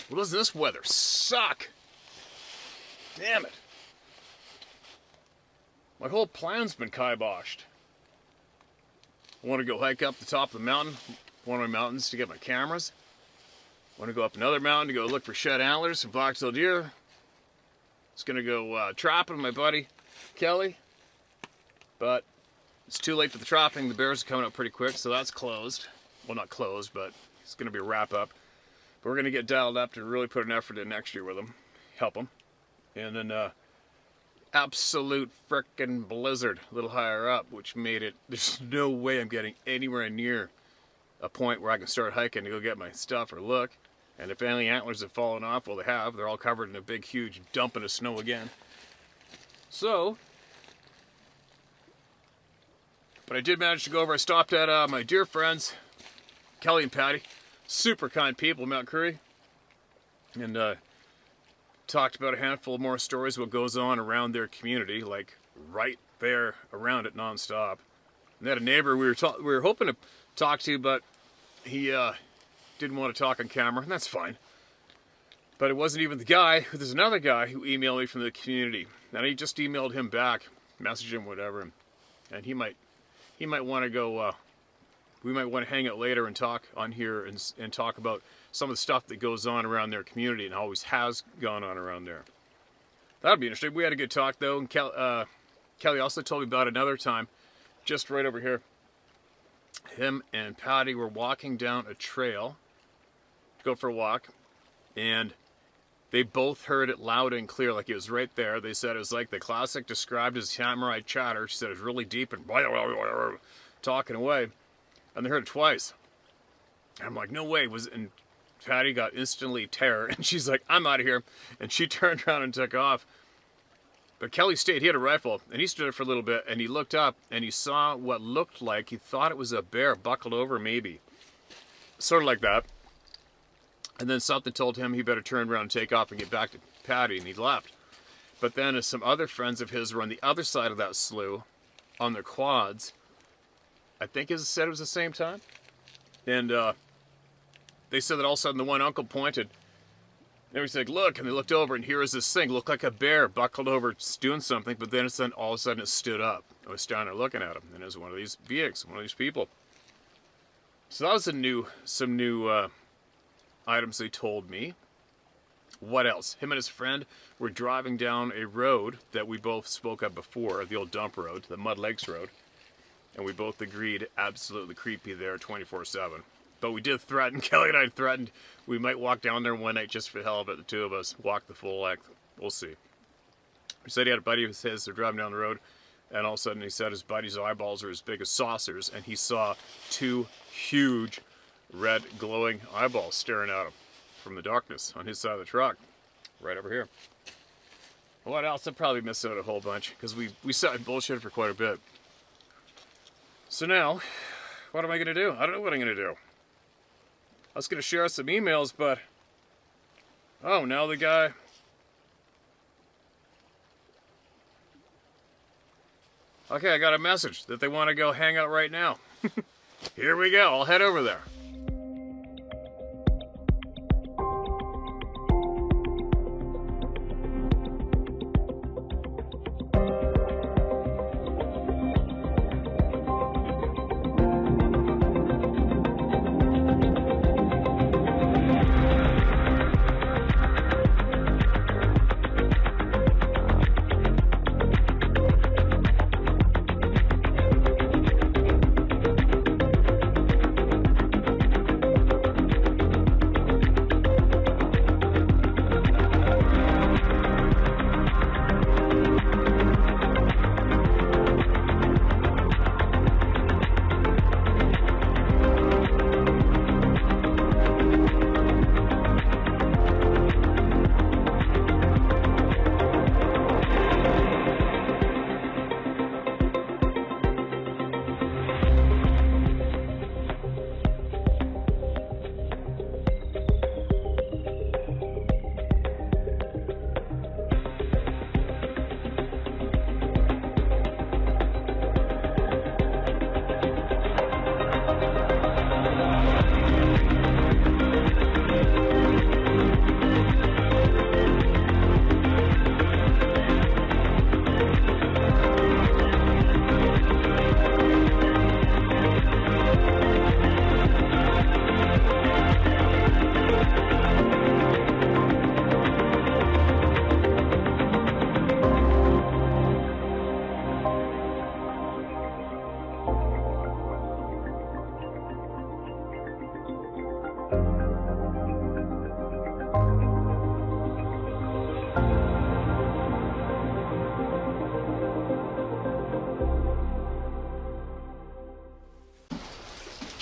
Well, doesn't this weather suck? Damn it. My whole plan's been kiboshed. I want to go hike up the top of the mountain, one of my mountains, to get my cameras. I want to go up another mountain to go look for shed antlers and black-tailed deer. It's going to go trapping with my buddy Kelly. But it's too late for the trapping. The bears are coming up pretty quick, so that's closed. Well, not closed, but it's going to be a wrap-up. But we're going to get dialed up to really put an effort in next year with them. Help them. And then absolute frickin' blizzard a little higher up, which made it, there's no way I'm getting anywhere near a point where I can start hiking to go get my stuff or look. And if any antlers have fallen off, well, they have. They're all covered in a big, huge dumping of snow again. So, but I did manage to go over. I stopped at my dear friends, Kelly and Patty. Super kind people, Mount Currie. And talked about a handful of more stories, what goes on around their community, like right there around it nonstop. And they had a neighbor we were hoping to talk to, but he didn't want to talk on camera, and that's fine. But it wasn't even the guy. There's another guy who emailed me from the community, and I just emailed him back, messaged him, whatever, and he might want to go. We might want to hang out later and talk on here and talk about some of the stuff that goes on around their community and always has gone on around there. That'd be interesting. We had a good talk though, and Kelly also told me about another time, just right over here. Him and Patty were walking down a trail, go for a walk, and they both heard it loud and clear, like it was right there. They said it was like the classic described as samurai chatter. She said it was really deep and talking away, and they heard it twice. And I'm like, no way. And Patty got instantly terror, and she's like, I'm out of here. And she turned around and took off. But Kelly stayed. He had a rifle, and he stood there for a little bit, and he looked up, and he saw what looked like, he thought it was a bear buckled over, maybe. Sort of like that. And then something told him he better turn around and take off and get back to Patty, and he left. But then some other friends of his were on the other side of that slough, on their quads. I think it said it was the same time. And they said that all of a sudden the one uncle pointed. And he said, look, and they looked over, and here was this thing, looked like a bear buckled over doing something, but then all of a sudden it stood up. I was standing there looking at him, and it was one of these beings, one of these people. So that was some new items they told me. What else? Him and his friend were driving down a road that we both spoke of before, the old dump road, the Mud Lakes Road. And we both agreed, absolutely creepy there 24/7. But we did threaten, Kelly and I threatened, we might walk down there one night just for the hell of it, the two of us, walk the full length. We'll see. He said he had a buddy of his, they're driving down the road, and all of a sudden he said his buddy's eyeballs are as big as saucers, and he saw two huge red glowing eyeballs staring at him from the darkness on his side of the truck, right over here. What else? I probably missed out a whole bunch, because we sat and bullshit for quite a bit. So now, what am I going to do? I don't know what I'm going to do. I was going to share some emails, but oh, now the guy. Okay, I got a message that they want to go hang out right now. Here we go. I'll head over there.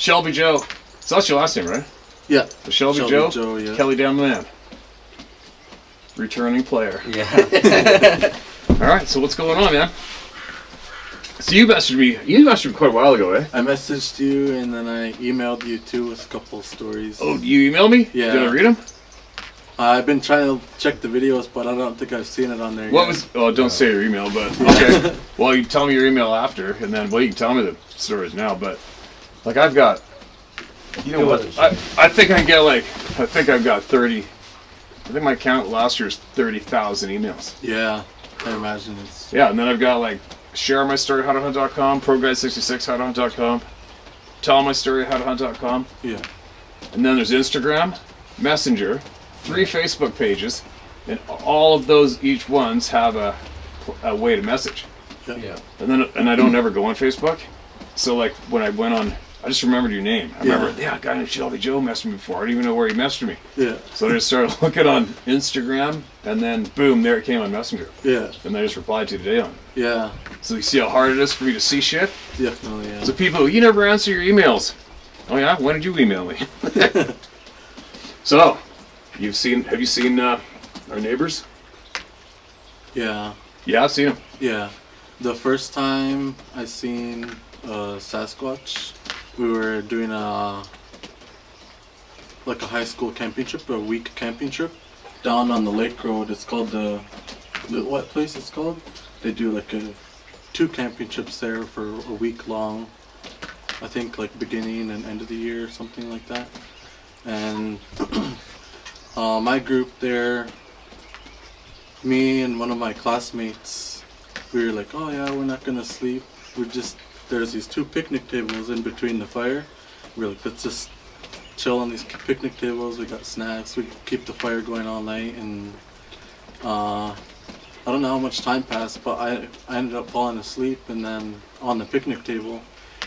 Shelby Joe. So that's your last name, right? Yeah. So Shelby Joe, yeah. Kelly down the man. Returning player. Yeah. All right, so what's going on, man? So you messaged me quite a while ago, eh? I messaged you and then I emailed you too with a couple of stories. Oh, you emailed me? Yeah. Did I read them? I've been trying to check the videos, but I don't think I've seen it on there What yet. was? Oh, don't say your email, but okay. Well, you tell me your email after, and then you can tell me the stories now. But like I've got, you know what? I think I've got 30. I think my count last year is 30,000 emails. Yeah, I imagine it's. Yeah, and then I've got like share my story howtohunt.com, ProGuide66 howtohunt.com, tell my story howtohunt.com. Yeah. And then there's Instagram, Messenger, 3 Facebook pages, and all of those, each ones have a way to message. Yeah. And I don't ever go on Facebook. So like when I went on, I just remembered your name. I remember, a guy named Shelby Joe messaged me before. I didn't even know where he messaged me. Yeah. So I just started looking on Instagram, and then boom, there it came on Messenger. Yeah. And I just replied to you today on it. Yeah. So you see how hard it is for me to see shit? Definitely, yeah. So people, you never answer your emails. Oh yeah? When did you email me? So, have you seen our neighbors? Yeah. Yeah, I've seen them. Yeah. The first time I seen Sasquatch, we were doing a high school camping trip, a week camping trip, down on the lake road. It's called the what place it's called? They do like 2 camping trips there for a week long. I think like beginning and end of the year or something like that. And my group there, me and one of my classmates, we were like, oh yeah, we're not gonna sleep. There's these 2 picnic tables in between the fire. We're like, let's just chill on these picnic tables. We got snacks. We keep the fire going all night. And I don't know how much time passed, but I ended up falling asleep, and then on the picnic table,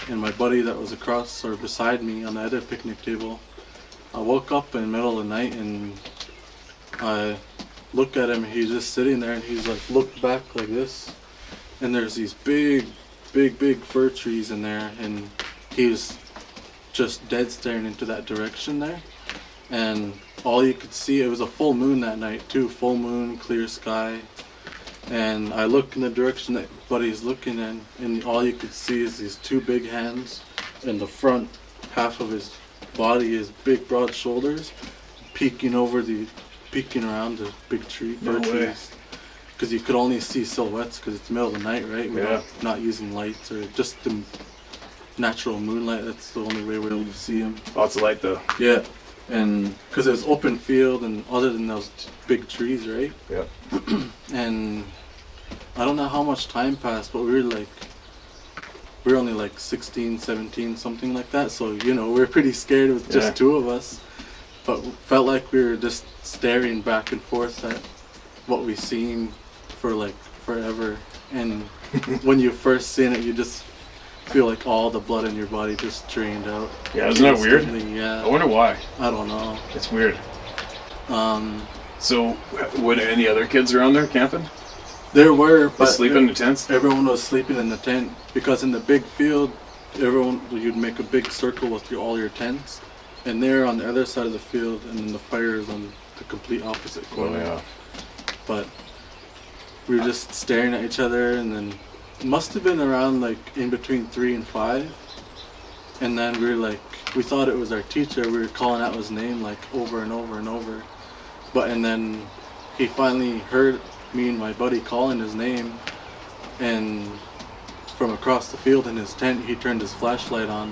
and my buddy that was across or beside me on the other picnic table, I woke up in the middle of the night and I looked at him. He's just sitting there, and he's like looked back like this, and there's these big fir trees in there, and he was just dead staring into that direction there. And all you could see, it was a full moon that night too, full moon, clear sky. And I look in the direction that Buddy's looking in, and all you could see is these 2 big hands, and the front half of his body, his big broad shoulders, peeking around the big fir trees. Because you could only see silhouettes because it's the middle of the night, right? We're not using lights or just the natural moonlight. That's the only way we're able to see him. Lots of light though. Yeah, and because it was open field and other than those big trees, right? Yeah. And I don't know how much time passed, but we were only like 16, 17, something like that. So, we were pretty scared. It was just 2 of us. But felt like we were just staring back and forth at what we seen for like forever. And when you first seen it, you just feel like all the blood in your body just drained out. Yeah, isn't that weird? Yeah. I wonder why. I don't know. It's weird. So, were there any other kids around there camping? There were, but sleeping in the tents? Everyone was sleeping in the tent because in the big field, you'd make a big circle with all your tents, and they're on the other side of the field, and then the fire is on the complete opposite corner. Oh, yeah. But we were just staring at each other, and then it must have been around like in between 3 and 5, and then we thought it was our teacher. We were calling out his name like over and over and over, and then he finally heard me and my buddy calling his name, and from across the field in his tent, he turned his flashlight on.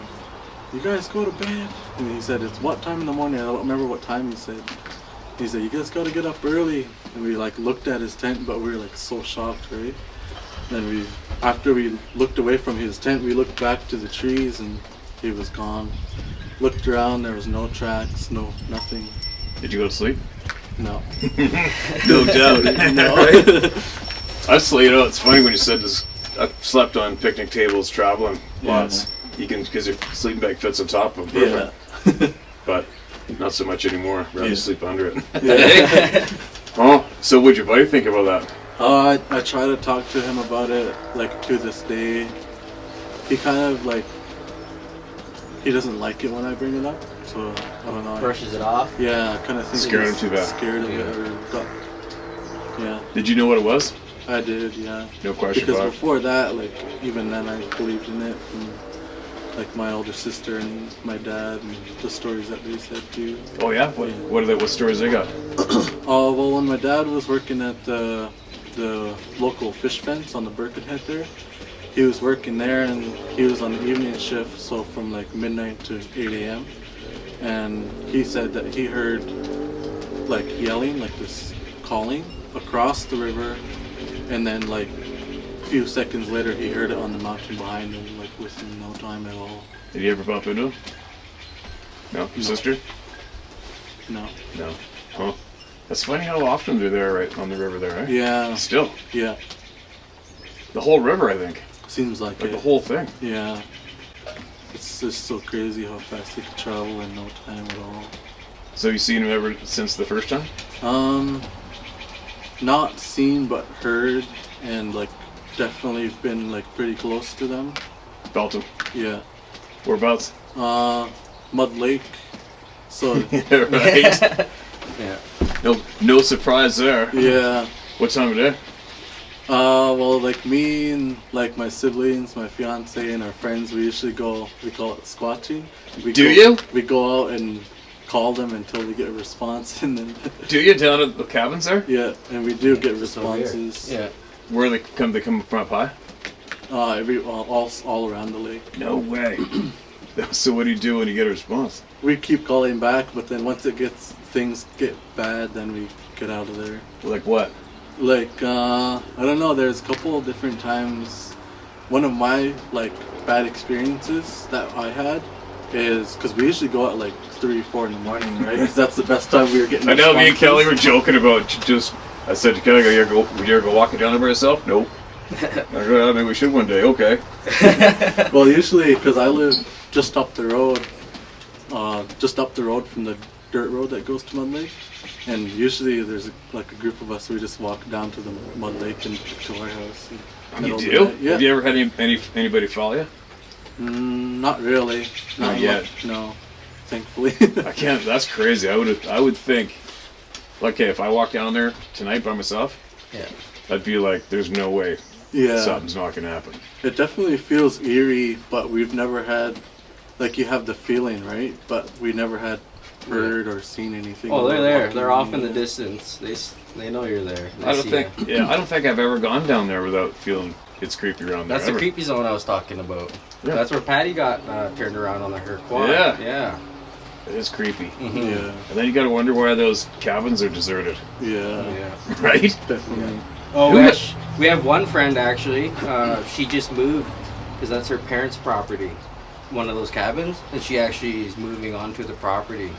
You guys go to bed. And he said, it's what time in the morning? I don't remember what time he said. He said, you guys gotta get up early. And we looked at his tent, but we were so shocked, right? Then after we looked away from his tent, we looked back to the trees, and he was gone. Looked around, there was no tracks, nothing. Did you go to sleep? No. No doubt. No. I sleep. It's funny when you said this. I slept on picnic tables traveling lots. You can, because your sleeping bag fits on top of them. Perfect. But not so much anymore. Rather sleep under it. Yeah. Oh, so what'd your buddy think about that? I try to talk to him about it, to this day. He kind of he doesn't like it when I bring it up. So I don't know. Brushes it off. Yeah, kind of think Scared him he's too bad. Scared of it or got. Yeah. Did you know what it was? I did, yeah. No question Because about it. before that, like, even then I believed in it from, like, my older sister and my dad and the stories that they said too. Oh yeah? What stories they got? Oh, well, when my dad was working at the local fish fence on the Birkenhead there, he was working there and he was on the evening shift, so from like midnight to 8 a.m. And he said that he heard like yelling, like this calling across the river, and then like a few seconds later he heard it on the mountain behind him, like within no time at all. Did you ever bump into him? No? Your sister? No. No. Huh. That's funny how often they're there right on the river there, right? Yeah. Still. Yeah. The whole river, I think. Seems like Like it. the whole thing. Yeah. It's just so crazy how fast they can travel in no time at all. So you've seen him ever since the first time? Not seen but heard, and like definitely been like pretty close to them. Belton. Yeah. Whereabouts? Mud Lake. So Yeah, right. Yeah. No surprise there. yeah. What time of day? Well, like me and like my siblings, my fiance, and our friends, we usually go. We call it squatching. We go out and call them until we get a response, and then Do you down at the cabins there? yeah, and we do get So weird. responses. Yeah. Where they come from up high? All around the lake. No way. So what do you do when you get a response? We keep calling back, but then once things get bad, then we get out of there. Like what? Like I don't know. There's a couple of different times. One of my like bad experiences that I had is because we usually go at like 3, 4 in the morning, right? 'Cause that's the best time we were getting. I know me and responses. Kelly were joking about just. I said to Kelly, would you ever go walking down there by yourself? Nope. I go, maybe we should one day. Okay. Well, usually because I live just up the road from the dirt road that goes to Mud Lake, and usually there's like a group of us. We just walk down to the Mud Lake and to our house. And You head do? over there. Yeah. Have you ever had anybody follow you? Not really. Not yet. No, thankfully. I can't. That's crazy. I would think. Like, okay, if I walk down there tonight by myself, Yeah. I'd be like, "There's no way Yeah. something's not gonna happen." It definitely feels eerie, but we've never had, like, you have the feeling, right? But we never had heard or seen anything. Oh, they're about there. walking They're off in the yeah. distance. They know you're there. They I don't see think. ya. Yeah, I don't think I've ever gone down there without feeling it's creepy around there. That's the ever. creepy zone I was talking about. Yeah. That's where Patty got turned around on her quad. Yeah. Yeah. It is creepy. Mhm. Yeah, And then you gotta wonder why those cabins are deserted, yeah, Yeah. right? definitely. Oh, Who we have one friend actually. She just moved because that's her parents' property, one of those cabins, and she actually is moving onto the property,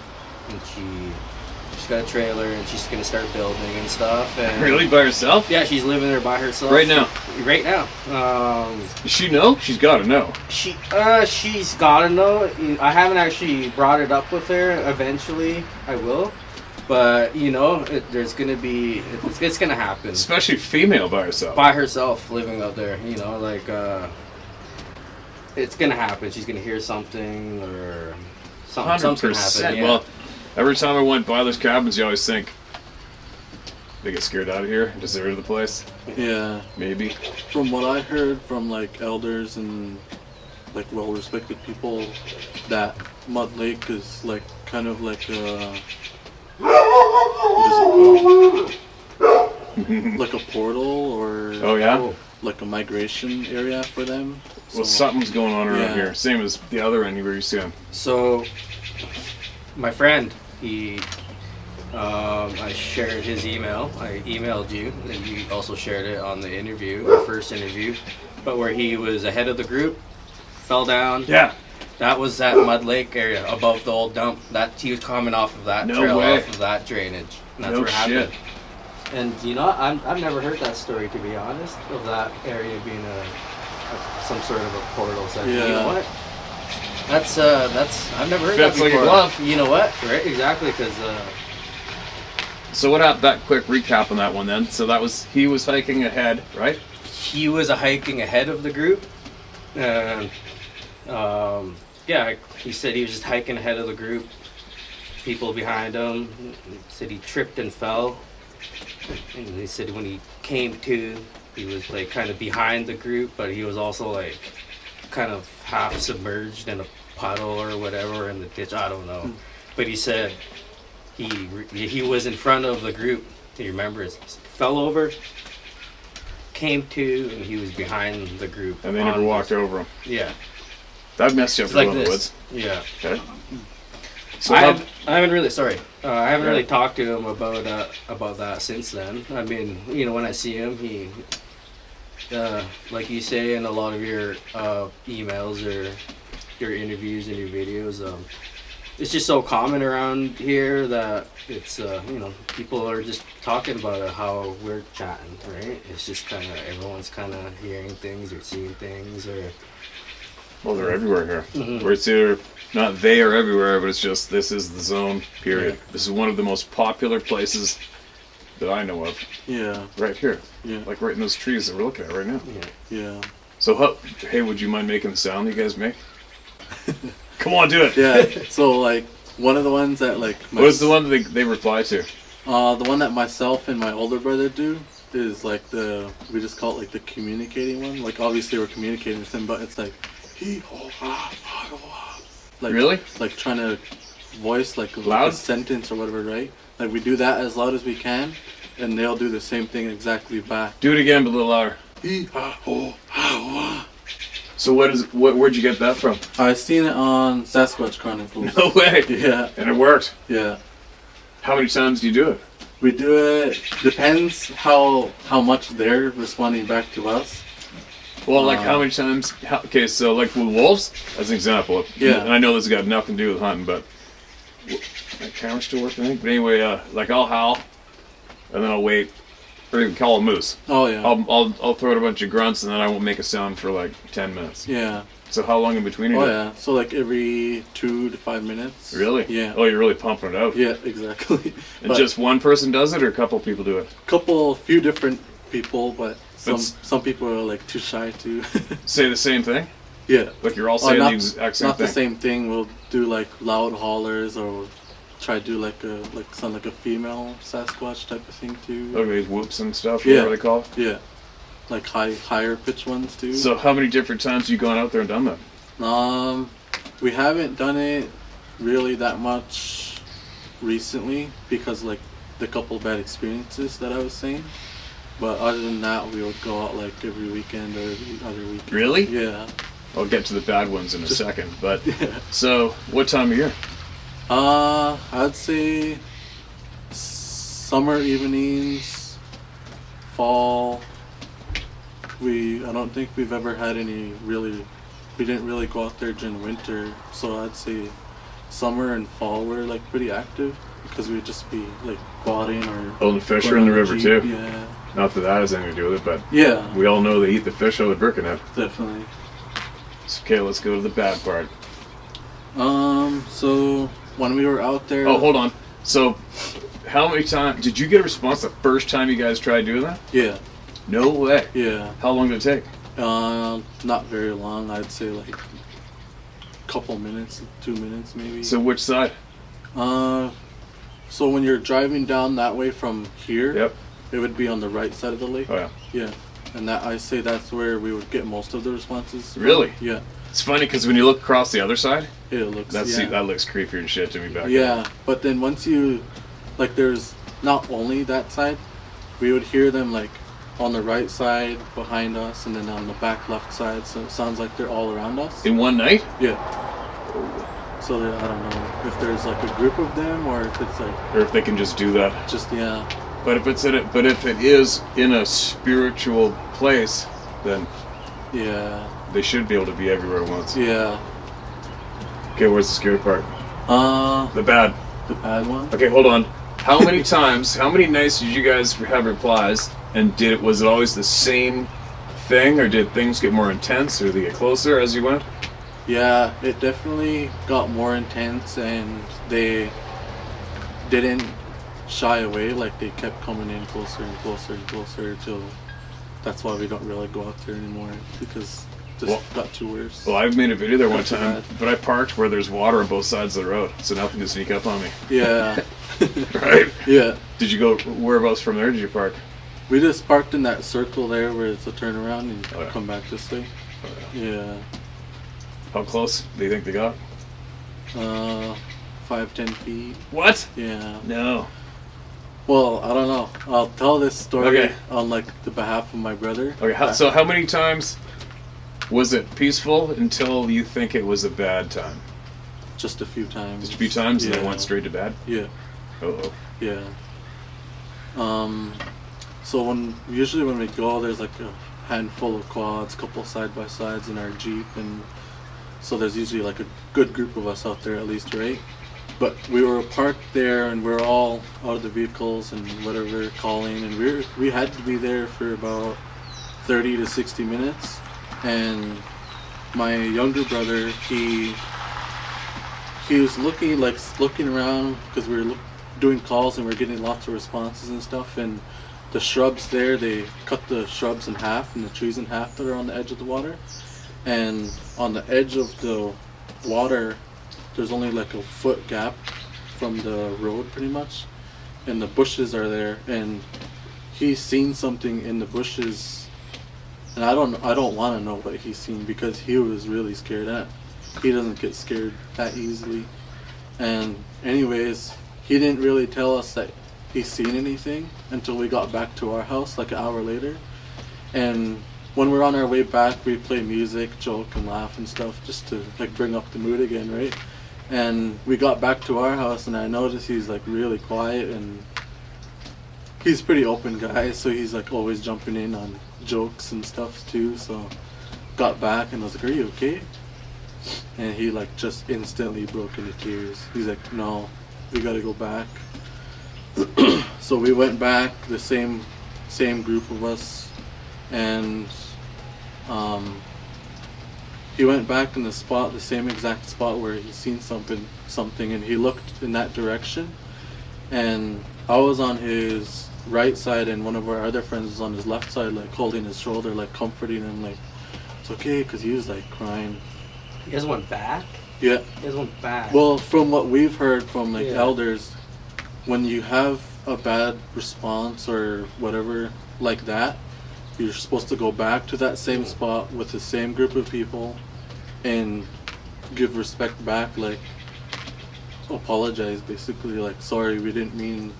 and she's got a trailer and she's gonna start building and stuff. And Really, by herself? Yeah, she's living there by herself Right now? Right now. Does she know? She's gotta know. She's gotta know. I haven't actually brought it up with her. Eventually, I will. But there's gonna be it's gonna happen. Especially female by herself. By herself, living out there. It's gonna happen. She's gonna hear something or something's gonna happen. Yeah. Well, every time I went by those cabins, you always think they get scared out of here, deserted the place. Yeah, Maybe. from what I heard from like elders and like well-respected people, that Mud Lake is like kind of like what is it called? Like a portal or Oh yeah. like a migration area for them. Well, something's going on around Yeah. here. Same as the other end where you see him. So, my friend, I shared his email. I emailed you, and you also shared it on the interview, the first interview, but where he was ahead of the group, fell down. Yeah. That was that Mud Lake area above the old dump. That he was coming off of that No trail, way. off of that drainage. And that's No where it happened. shit. And I've never heard that story, to be honest, of that area being some sort of a portal section. You Yeah. know what? That's I've never heard Fits that like a before. glove. You know what? Right? Exactly, because So what happened? That quick recap on that one then. So he was hiking ahead, right? he was hiking ahead of the group, and yeah, he said he was just hiking ahead of the group. People behind him. He said he tripped and fell. And he said when he came to, he was like kind of behind the group, but he was also like kind of half submerged in a puddle or whatever in the ditch. I don't know. But he said he was in front of the group. He remembers. Fell over, came to, and he was behind the group. And they never walked over him. Yeah. That messed you up It's for like going in the this. woods. Yeah. Okay. So I how- haven't really. Sorry, I haven't Yeah. really talked to him about that since then. I mean, when I see him, he, like you say in a lot of your emails or your interviews and your videos, it's just so common around here that it's people are just talking about it, how we're chatting, right? It's just kind of everyone's kind of hearing things or seeing things or. Well, they're everywhere here. Mhm. Where it's either not they are everywhere, but it's just this is the zone. Period. Yeah. This is one of the most popular places that I know of. Yeah. Right here, Yeah. like right in those trees that we're looking at right now. Yeah. Yeah. So, hey, would you mind making the sound that you guys make? Come on, do it. Yeah. So like one of the ones that like What's the one that they reply to? the one that myself and my older brother do is like we just call it like the communicating one. Like obviously we're communicating with him, but it's like he like Really? like trying to voice like Loud? a sentence or whatever, right? Like we do that as loud as we can, and they'll do the same thing exactly back. Do it again, but a little louder. So where'd you get that from? I seen it on Sasquatch Chronicles. No way. Yeah, And it worked. yeah. How many times do you do it? We do it. Depends how much they're responding back to us. Well, like how many times? Okay, so like with wolves, as an example. Yeah. And I know this has got nothing to do with hunting, but my camera's still working, I think. But anyway, like I'll howl, and then I'll wait, or even call a moose. Oh yeah. I'll throw out a bunch of grunts, and then I won't make a sound for like 10 minutes. Yeah. So how long in between are you Oh doing? yeah. So like every 2 to 5 minutes. Really? Yeah. Oh, you're really pumping it out. Yeah, exactly. And But just one person does it, or a couple people do it? few different people, but But some people are like too shy to. Say the same thing? Yeah. Like you're all saying not, the exact same not thing? the same thing. We'll do like loud hollers, or we'll try to do sound like a female Sasquatch type of thing too. Okay, whoops and stuff, Yeah. whatever they call it. Yeah. Like higher pitch ones too. So how many different times have you gone out there and done that? We haven't done it really that much recently because like the couple bad experiences that I was saying. But other than that, we would go out like every weekend or every other weekend. Really? Yeah. I'll get to the bad ones in a second, but Yeah. so what time of year? I'd say summer evenings, fall. I don't think we've ever had any we didn't really go out there during winter, so I'd say summer and fall we're like pretty active because we'd just be like quadding or Oh, the fish are going in the on river Jeep. too. Yeah. Not that that has anything to do with it, but Yeah, we all know they eat the fish out of the Birkenhead. definitely. So, okay, let's go to the bad part. So when we were out there. Oh, hold on. So, how many times did you get a response the first time you guys tried doing that? Yeah, No way. yeah. How long did it take? Not very long. I'd say like a couple minutes, 2 minutes maybe. So, which side? So when you're driving down that way from here, Yep. it would be on the right side of the lake. Oh yeah. Yeah, and I say that's where we would get most of the responses. from. Really? Yeah. It's funny because when you look across the other side, It looks. that yeah. looks creepier and shit to me back there. Yeah, but then once you, like, there's not only that side, we would hear them like on the right side behind us, and then on the back left side. So it sounds like they're all around us. In one night? Yeah. So I don't know if there's like a group of them or if it's like Or if they can just do that. just yeah. But if it is in a spiritual place, then Yeah. they should be able to be everywhere at once. Yeah. Okay, where's the scary part? The bad. The bad one. Okay, hold on. How many times, how many nights did you guys have replies? And was it always the same thing, or did things get more intense, or did they get closer as you went? Yeah, it definitely got more intense, and they didn't shy away. Like they kept coming in closer and closer and closer till. That's why we don't really go out there anymore, because just got too worse. Well, I've made a video there one Not too time, bad. but I parked where there's water on both sides of the road, so nothing to sneak up on me. Yeah. Right? Yeah. Did you go, whereabouts from there did you park? We just parked in that circle there where it's a turnaround and Oh, yeah. come back this way. Oh, yeah. Yeah. How close do you think they got? 5-10 feet. What? Yeah. No. Well, I don't know. I'll tell this story Okay. on like the behalf of my brother. Okay, so how many times was it peaceful until you think it was a bad time? Just a few times. Just a few times and Yeah. then went straight to bad? Yeah. Uh-oh. Yeah. So usually when we go, there's like a handful of quads, couple side by sides in our Jeep, and so there's usually like a good group of us out there at least, right? But we were parked there and we're all out of the vehicles and whatever, calling, and we had to be there for about 30 to 60 minutes. And my younger brother, he was looking around because we were doing calls and we are getting lots of responses and stuff. And the shrubs there, they cut the shrubs in half and the trees in half that are on the edge of the water. And on the edge of the water, there's only like a foot gap from the road pretty much, and the bushes are there, and he's seen something in the bushes, and I don't want to know what he's seen because he was really scared. He doesn't get scared that easily. And anyways, he didn't really tell us that he's seen anything until we got back to our house like an hour later. And when we're on our way back, we play music, joke and laugh and stuff just to like bring up the mood again, right? And we got back to our house and I noticed he's like really quiet, and he's a pretty open guy, so he's like always jumping in on jokes and stuff too. So got back and I was like, "Are you okay?" And he like just instantly broke into tears. He's like, "No, we gotta go back." So we went back, the same group of us, and he went back in the same exact spot where he seen something, and he looked in that direction. And I was on his right side, and one of our other friends was on his left side, like holding his shoulder, like comforting him, like it's okay, because he was like crying. You guys went back? Yeah. You guys went back? Well, from what we've heard from like Yeah. elders, when you have a bad response or whatever like that, you're supposed to go back to that same spot with the same group of people and give respect back, like apologize basically, like, "Sorry, we didn't mean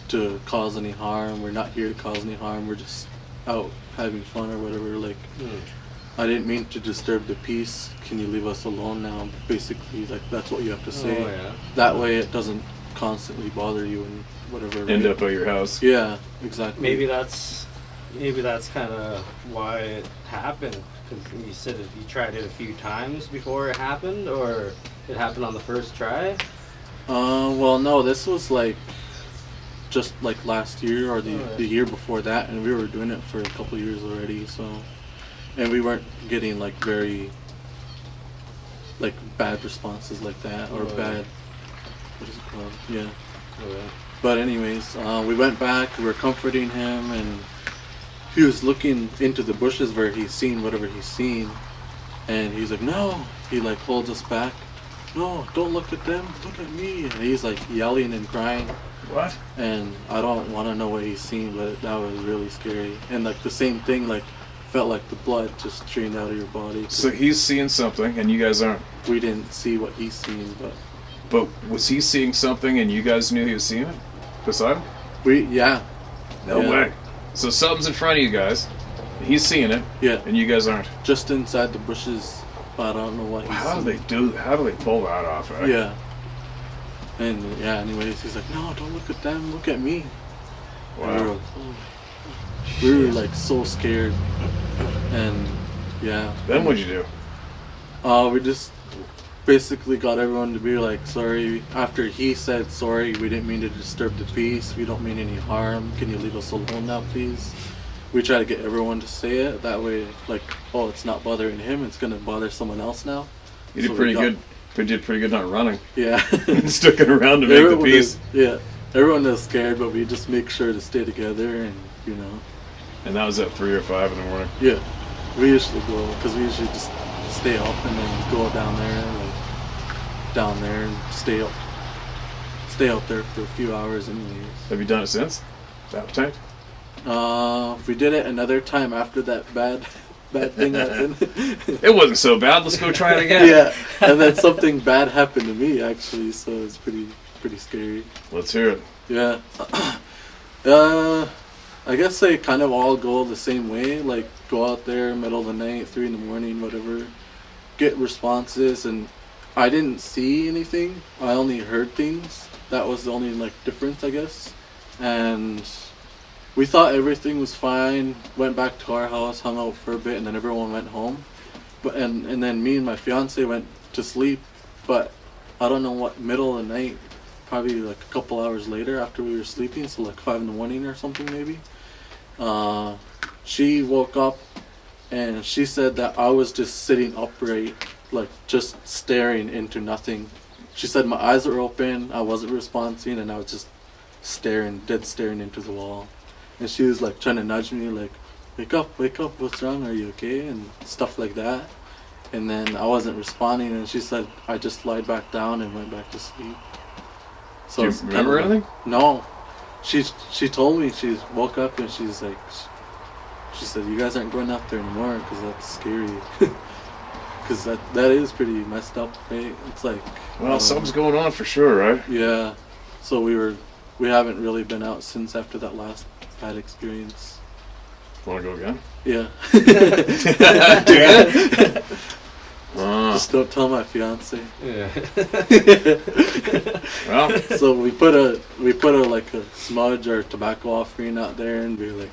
to cause any harm. We're not here to cause any harm. We're just out having fun or whatever. Like, I didn't mean to disturb the peace. Can you leave us alone now?" Basically, like, that's what you have to say. Oh, yeah. That way it doesn't constantly bother you and whatever. End right? up at your house. Yeah, exactly. Maybe that's kind of why it happened. Because you said you tried it a few times before it happened, or it happened on the first try. Well, no, this was like just like last year or the year before that, and we were doing it for a couple years already. So, and we weren't getting like very like bad responses like that, or bad. What is it called? Yeah. But anyways, we went back. We were comforting him, and he was looking into the bushes where he's seen whatever he's seen, and he's like, "No!" He like holds us back. "No, don't look at them. Look at me!" And he's like yelling and crying. What? And I don't want to know what he's seen, but that was really scary. And like the same thing, like felt like the blood just drained out of your body. So he's seeing something and you guys aren't. We didn't see what he's seen, But was he seeing something and you guys knew he was seeing it? Beside him? yeah. No Yeah. way. So something's in front of you guys. He's seeing it. Yeah. And you guys aren't. Just inside the bushes. But I don't know what he's How seen. do they pull that off? Eh? Yeah. And yeah, anyways, he's like, "No, don't look at them, look at me." And we were Wow. like, oh. We were like so scared. And yeah. Then what'd you do? We just basically got everyone to be like, "Sorry." After he said, "Sorry, we didn't mean to disturb the peace. We don't mean any harm. Can you leave us alone now, please?" We try to get everyone to say it. That way, like, oh, it's not bothering him. It's gonna bother someone else now. You did So we pretty got- good. You did pretty good not running. Yeah. Sticking around to make the Everyone peace. is- everyone is scared, but we just make sure to stay together, and you know. And that was at 3 or 5 in the morning. Yeah. We usually go because we usually just stay up and then go down there and stay out there for a few hours anyways. Have you done it since? That time? We did it another time after that bad thing happened. It wasn't so bad. Let's go try it again. Yeah, and then something bad happened to me actually, so it's pretty scary. Let's hear it. Yeah. I guess they kind of all go the same way, like go out there middle of the night, 3 in the morning, whatever, get responses, and I didn't see anything. I only heard things. That was the only like difference, I guess. And we thought everything was fine, went back to our house, hung out for a bit, and then everyone went home. But and then me and my fiance went to sleep, but I don't know what, middle of the night, probably like a couple hours later after we were sleeping, so like 5 in the morning or something maybe. She woke up and she said that I was just sitting upright, like just staring into nothing. She said my eyes were open, I wasn't responding, and I was just dead staring into the wall. And she was like trying to nudge me, like, wake up, what's wrong, are you okay, and stuff like that. And then I wasn't responding, and she said I just lied back down and went back to sleep. So Do you remember anything? No. She told me, she woke up and she's like, she said, you guys aren't going up there anymore because that's scary. Because that is pretty messed up, right? It's like, Well, something's going on for sure, right? yeah. So we haven't really been out since after that last bad experience. Want to go again? Yeah. Do it? Just don't tell my fiance. Yeah. Well, So we put a like a smudge or tobacco offering out there and be like,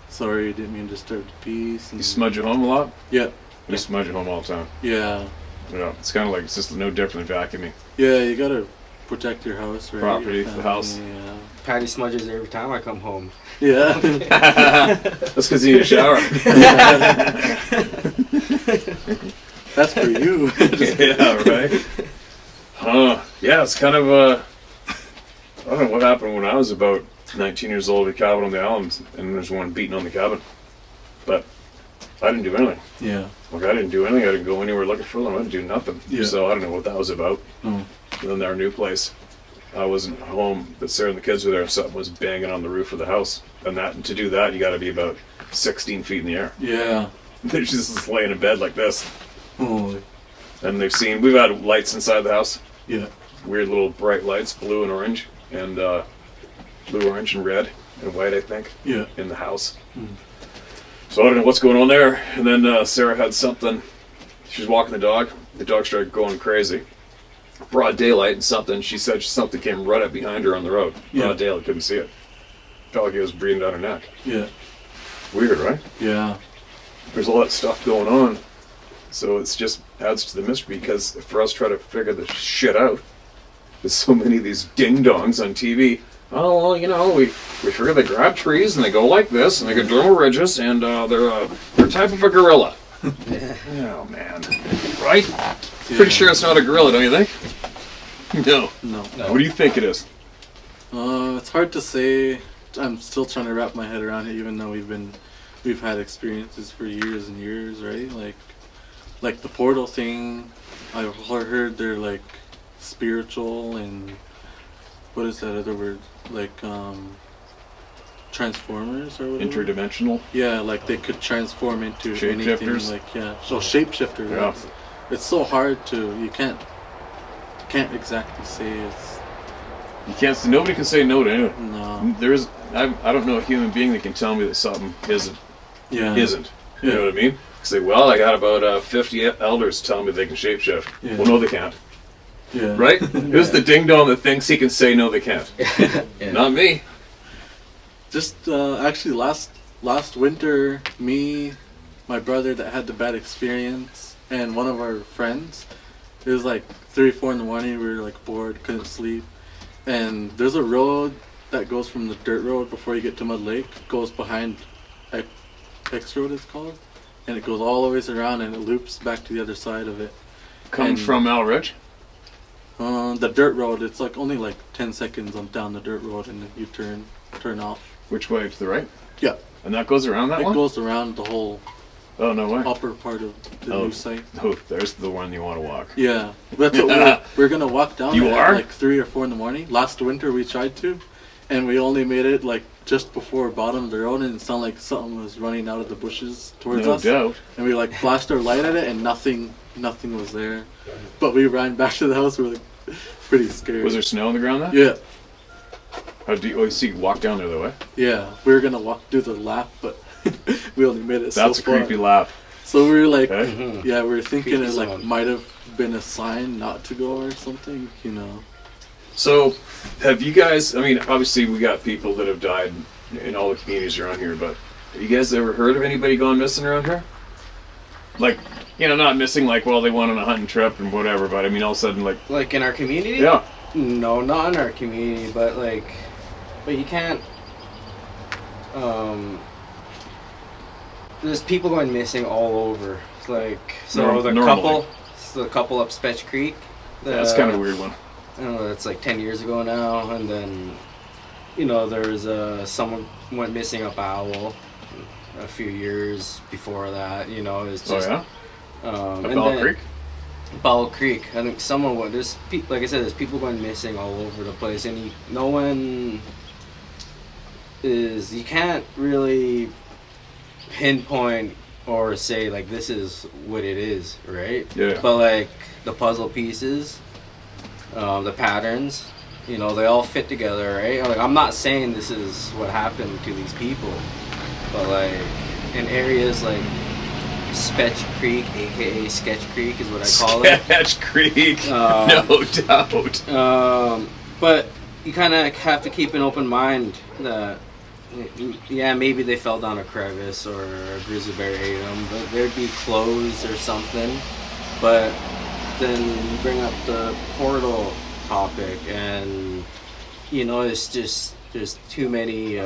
sorry, didn't mean to disturb the peace. And you smudge at home a lot? yeah, You smudge at home all the time. yeah, Yeah, it's kind of like, it's just no different than vacuuming. yeah. You gotta protect your house, right? Property, Your the family, house. Yeah. Patty smudges every time I come home. Yeah. That's because you need a shower. That's for you. Yeah, right? Yeah, it's kind of, I don't know what happened when I was about 19 years old at a cabin on the island, and there's one beating on the cabin. But I didn't do anything. Yeah. Like, I didn't do anything. I didn't go anywhere looking for them. I didn't do nothing. Yeah. So I don't know what that was about. Oh. And then our new place, I wasn't home, but Sarah and the kids were there, and something was banging on the roof of the house. And to do that, you got to be about 16 feet in the air. Yeah. They're just laying in bed like this. Holy. And we've had lights inside the house. Yeah. Weird little bright lights, blue and orange, and blue, orange, and red, and white, I think, Yeah. in the house. Mm. So I don't know what's going on there. And then Sarah had something. She was walking the dog. The dog started going crazy. Broad daylight and something. She said something came right up behind her on the road. Yeah. Broad daylight, couldn't see it. Felt like it was breathing down her neck. Yeah. Weird, right? Yeah. There's a lot of stuff going on. So it's just adds to the mystery, because for us trying to figure this shit out, there's so many of these ding-dongs on TV. Oh, well, you know, we figure they grab trees and they go like this, and they get dermal ridges, and they're a type of a gorilla. Oh, man. Right? Pretty sure it's not a gorilla, don't you think? No. No. What do you think it is? It's hard to say. I'm still trying to wrap my head around it, even though we've had experiences for years and years, right? Like the portal thing. I heard they're like spiritual, and what is that other word? Like transformers or whatever. Interdimensional? Yeah, like they could transform into anything. Shapeshifters? Like, yeah. So shapeshifter. Yeah. It's so hard to. You can't exactly say it's. You can't. Nobody can say no to anything. No. There's. I don't know a human being that can tell me that something isn't. Yeah. Isn't. You Yeah. know what I mean? Say, well, I got about 50 elders telling me they can shapeshift. Yeah. Well, no, they can't. Yeah. Right? Who's the ding dong that thinks he can say no, they can't? Yeah. Not me. Just actually last winter, me, my brother that had the bad experience, and one of our friends, it was like 3 or 4 in the morning. We were like bored, couldn't sleep, and there's a road that goes from the dirt road before you get to Mud Lake, goes behind X Road it's called, and it goes all the ways around and it loops back to the other side of it. Coming And- from Al Ridge? The dirt road, it's like only like 10 seconds on down the dirt road, and then you turn off. Which way? To the right? Yeah. And that goes around that It one? goes around the whole Oh, no way. upper part of the new site. Oh, there's the one you want to walk. Yeah, that's what we're gonna walk down You at are? like 3 or 4 in the morning. Last winter we tried to, and we only made it like just before bottom of the road, and it sounded like something was running out of the bushes towards No us. doubt. And we like flashed our light at it, and nothing was there. But we ran back to the house. We were like pretty scared. Was there snow on the ground then? Yeah, How do you, oh, you see, walk down there though, eh? yeah. We were gonna do the lap, but we only made it That's so a far. creepy lap. So we were like, Okay. yeah, we were thinking Creepy it like zone. might have been a sign not to go or something, you know. So, have you guys, I mean, obviously we got people that have died in all the communities around here, but have you guys ever heard of anybody going missing around here? Like, you know, not missing like, well, they went on a hunting trip and whatever, but I mean, all of a sudden, like, Like in our community? yeah. No, not in our community, but you can't. There's people going missing all over. It's like Normally. the couple up Spetch Creek. That's kind of a weird one. I don't know. That's like 10 years ago now, and then, there's someone went missing up Owl a few years before that. It's Oh, just. yeah? And Up Bell then- Creek? Bowel Creek. I think someone went. Like I said, there's people going missing all over the place, and no one is. You can't really pinpoint or say like this is what it is, right? Yeah. But like the puzzle pieces, the patterns, they all fit together, right? Like I'm not saying this is what happened to these people, but like in areas like Spetch Creek, aka Sketch Creek, is what I call it. Sketch Creek, no doubt. But you kind of have to keep an open mind that, yeah, maybe they fell down a crevice or a grizzly bear ate them, but there'd be clothes or something. But then you bring up the portal topic, and it's just there's too many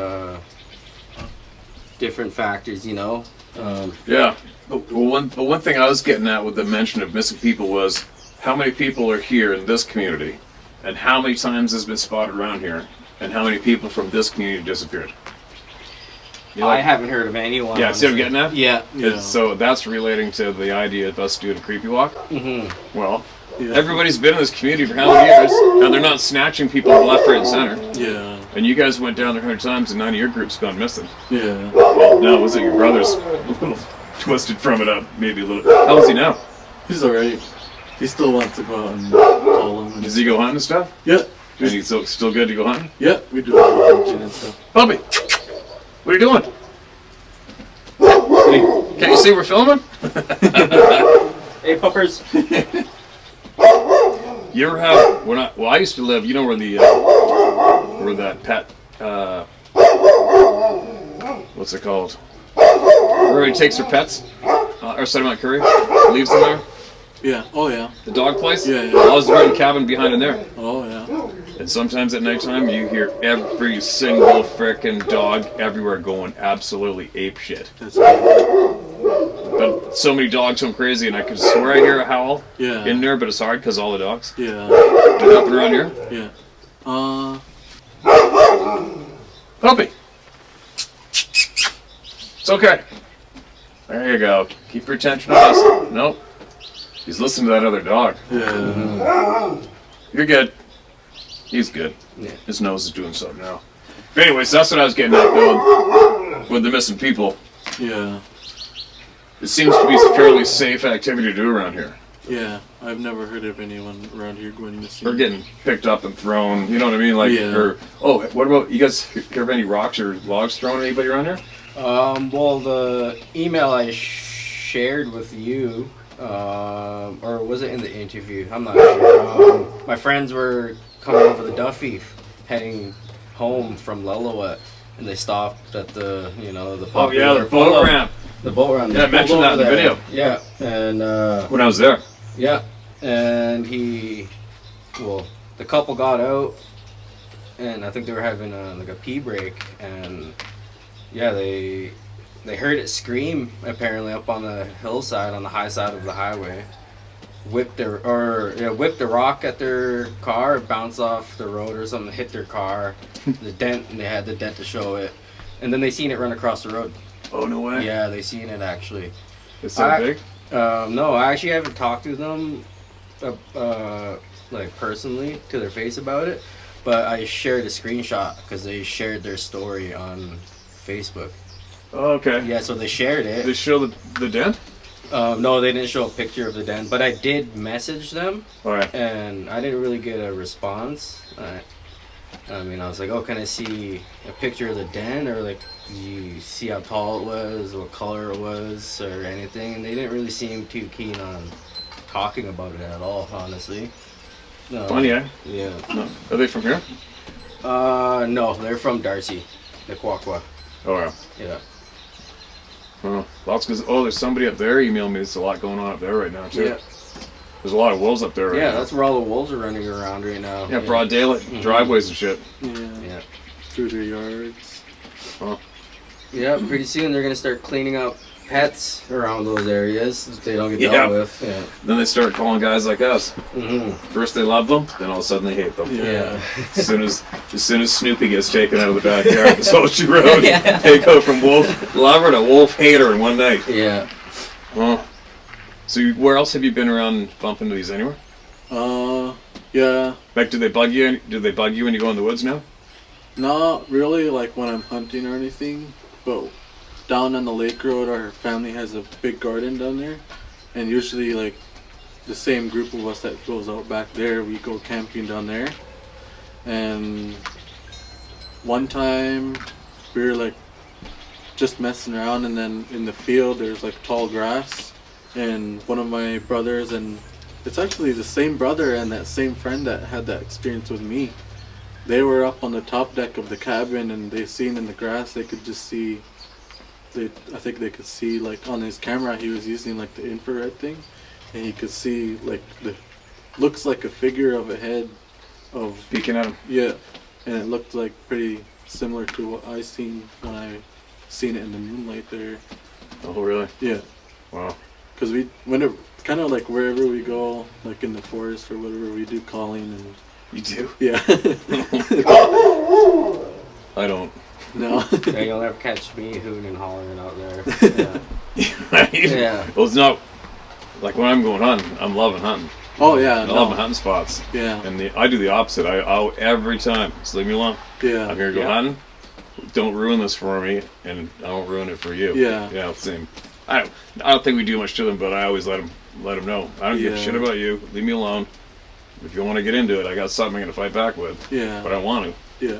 different factors, Yeah. But one thing I was getting at with the mention of missing people was how many people are here in this community, and how many times has been spotted around here, and how many people from this community disappeared. I haven't heard of anyone. Yeah, see what I'm getting at? Yeah. Yeah. So that's relating to the idea of us doing a creepy walk. Mm-hmm. Well, Yeah. everybody's been in this community for how many years, and they're not snatching people left, right, and center. Yeah, And you guys went down there 100 times, and none of your group's gone missing. yeah. Well, no, was it your brother's a little twisted from it up, maybe a little. How is he now? He's alright. He still wants to go out and call him. Does he go hunting and stuff? Yeah, And he's still good to go hunting? yeah. We do a lot of hunting and stuff. Puppy, what are you doing? Can't you see we're filming? Hey, puppers. You ever have I used to live, you know where the where that pet what's it called? Where everybody takes their pets, or Sediment Currie, leaves them there. Yeah. Oh yeah. The dog place. Yeah, yeah. Well, I was right in the cabin behind in there, Oh yeah. and sometimes at nighttime you hear every single frickin' dog everywhere going absolutely ape shit. That's good. But so many dogs going crazy, and I could swear I hear a howl Yeah. in there, but it's hard because all the dogs. Yeah. Did it happen around here? Yeah. Puppy. It's okay. There you go. Keep your attention on us. Nope. He's listening to that other dog. Yeah. You're good. He's good. Yeah. His nose is doing something now. But anyways, that's what I was getting at though with the missing people. Yeah. It seems to be a fairly safe activity to do around here. Yeah. I've never heard of anyone around here going missing. Or getting picked up and thrown, you know what I mean? Like, Yeah. or, oh, what about, you guys hear of any rocks or logs thrown at anybody around here? Well, the email I shared with you, or was it in the interview? I'm not sure. My friends were coming over the Duffy, heading home from Lillooet, and they stopped at the, the Oh yeah, popular the boat pull-up- ramp. The boat ramp. Yeah, I They mentioned pulled that in the over there. video. Yeah, and When I was there. yeah, and the couple got out, and I think they were having a pee break, and yeah, they heard it scream apparently up on the hillside on the high side of the highway. Whipped a rock at their car, bounced off the road or something, hit their car, the dent, and they had the dent to show it, and then they seen it run across the road. Oh, no way. Yeah, they seen it actually. Is that big? No, I actually haven't talked to them, like personally, to their face about it. But I shared a screenshot because they shared their story on Facebook. Oh, okay. Yeah, so they shared it. They show the den? No, they didn't show a picture of the den, but I did message them, Alright. and I didn't really get a response. I mean, I was like, oh, can I see a picture of the den, or like, you see how tall it was, what color it was, or anything? And they didn't really seem too keen on talking about it at all, honestly. Funny, eh? Yeah. No. Are they from here? No, they're from Darcy, Nequaqua. Oh, yeah. Yeah. Oh, lots because there's somebody up there emailed me. There's a lot going on up there right now too. Yeah. There's a lot of wolves up there right now. Yeah, that's where all the wolves are running around right now. Yeah, broad daylight, driveways and shit. Yeah. Through their yards. Oh. Yeah, pretty soon they're gonna start cleaning up pets around those areas that they don't get Yeah. dealt with. Yeah. Then they start calling guys like us. Mm-hmm. First they love them, then all of a sudden they hate them. Yeah. As soon as Snoopy gets taken out of the backyard, that's all she wrote. Yeah. They go from wolf lover to wolf hater in one night. Yeah. Oh. So where else have you been around bumping into these anywhere? Yeah. Like, do they bug you? Do they bug you when you go in the woods now? Not really, like when I'm hunting or anything, but down on the lake road, our family has a big garden down there, and usually like the same group of us that goes out back there, we go camping down there. And one time we were like just messing around, and then in the field there's like tall grass, and one of my brothers, and it's actually the same brother and that same friend that had that experience with me, they were up on the top deck of the cabin, and they seen in the grass, they could just see, I think they could see, like on his camera he was using like the infrared thing, and he could see like looks like a figure of a head of Peeking at them. Yeah, and it looked like pretty similar to what I seen when I seen it in the moonlight there. Oh, really? Yeah, Wow. because we kind of like wherever we go, like in the forest or whatever, we do calling and You do? yeah. I don't. No. Yeah, you'll never catch me hooting and hollering out there. Yeah. Right? Yeah. Well, it's not like when I'm going hunting. I'm loving hunting. Oh yeah. I love my hunting spots. Yeah. And I do the opposite. I'll every time. Just leave me alone. Yeah. I'm here to go Yeah. hunting. Don't ruin this for me, and I won't ruin it for you. Yeah. Yeah. Same. I don't think we do much to them, but I always let them know. I don't give a Yeah. shit about you. Leave me alone. If you want to get into it, I got something I'm going to fight back with. Yeah. But I want to. Yeah.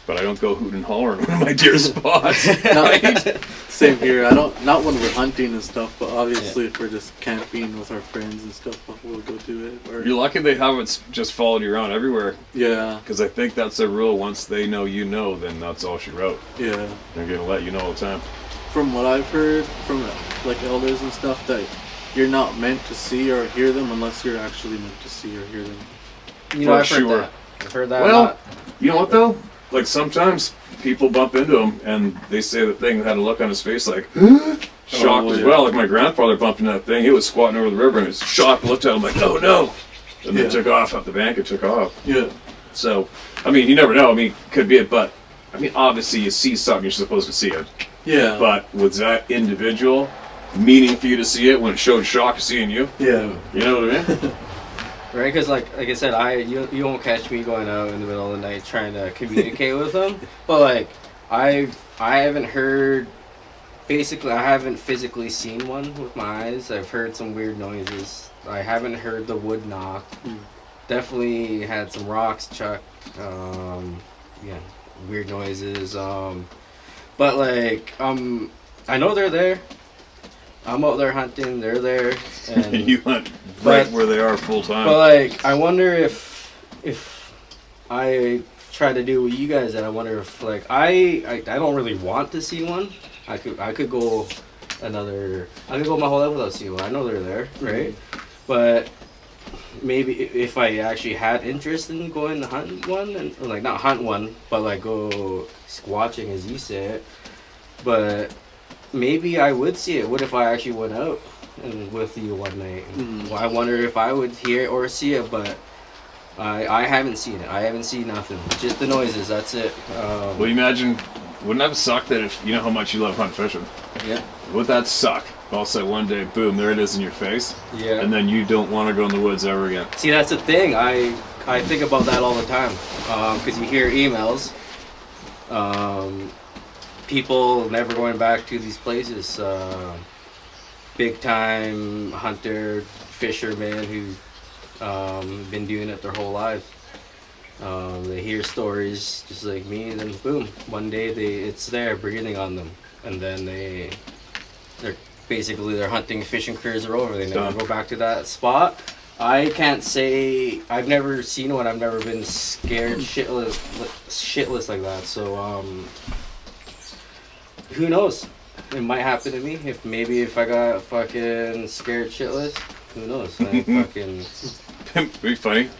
But I don't go hooting and hollering in my deer spots. Same here. Not when we're hunting and stuff, but obviously if we're just camping with our friends and stuff, we'll go do it. Or, You're lucky they haven't just followed you around everywhere. yeah. Because I think that's a rule. Once they know you know, then that's all she wrote. Yeah. They're going to let you know all the time. From what I've heard from like elders and stuff, that you're not meant to see or hear them unless you're actually meant to see or hear them. You know, For I've heard sure. that. I've heard that a Well, lot. you know what though? Like sometimes people bump into them and they say the thing had a look on his face like shocked as yeah. well. Like my grandfather bumped into that thing. He was squatting over the river and he was shocked, looked at him like, oh no. And Yeah. they took off up the bank and took off. Yeah. So, I mean, you never know. I mean, could be it, but I mean, obviously you see something, you're supposed to see it. Yeah. But was that individual meaning for you to see it when it showed shock of seeing you? Yeah. You know what I mean? Right, because like I said, you won't catch me going out in the middle of the night trying to communicate with them. But like I haven't heard. Basically, I haven't physically seen one with my eyes. I've heard some weird noises. I haven't heard the wood knock. Definitely had some rocks chuck. Yeah, weird noises. But like I know they're there. I'm out there hunting. They're there. And You hunt right But- where they are full time. But like, I wonder if I try to do what you guys did. I wonder if like I don't really want to see one. I could go my whole life without seeing one. I know they're there, right? But maybe if I actually had interest in going to hunt one, and or like not hunt one, but like go squatching as you say it. But maybe I would see it. What if I actually went out and with you one night? Well, I wonder if I would hear or see it, but I haven't seen it. I haven't seen nothing. Just the noises. That's it. Well, imagine, wouldn't that suck that if you know how much you love hunt fishing, Yeah. Would that suck? Also, one day, boom, there it is in your face. Yeah. And then you don't want to go in the woods ever again. See, that's the thing. I think about that all the time. Because you hear emails. People never going back to these places. Big time hunter, fishermen who been doing it their whole lives. They hear stories just like me, and then boom, one day it's there breathing on them, and then they're basically their hunting fishing careers are over. They never go back to that spot. I can't say I've never seen one. I've never been scared shitless like that. So who knows? It might happen to me. If I got fucking scared shitless, who knows? I fucking. It'd be funny.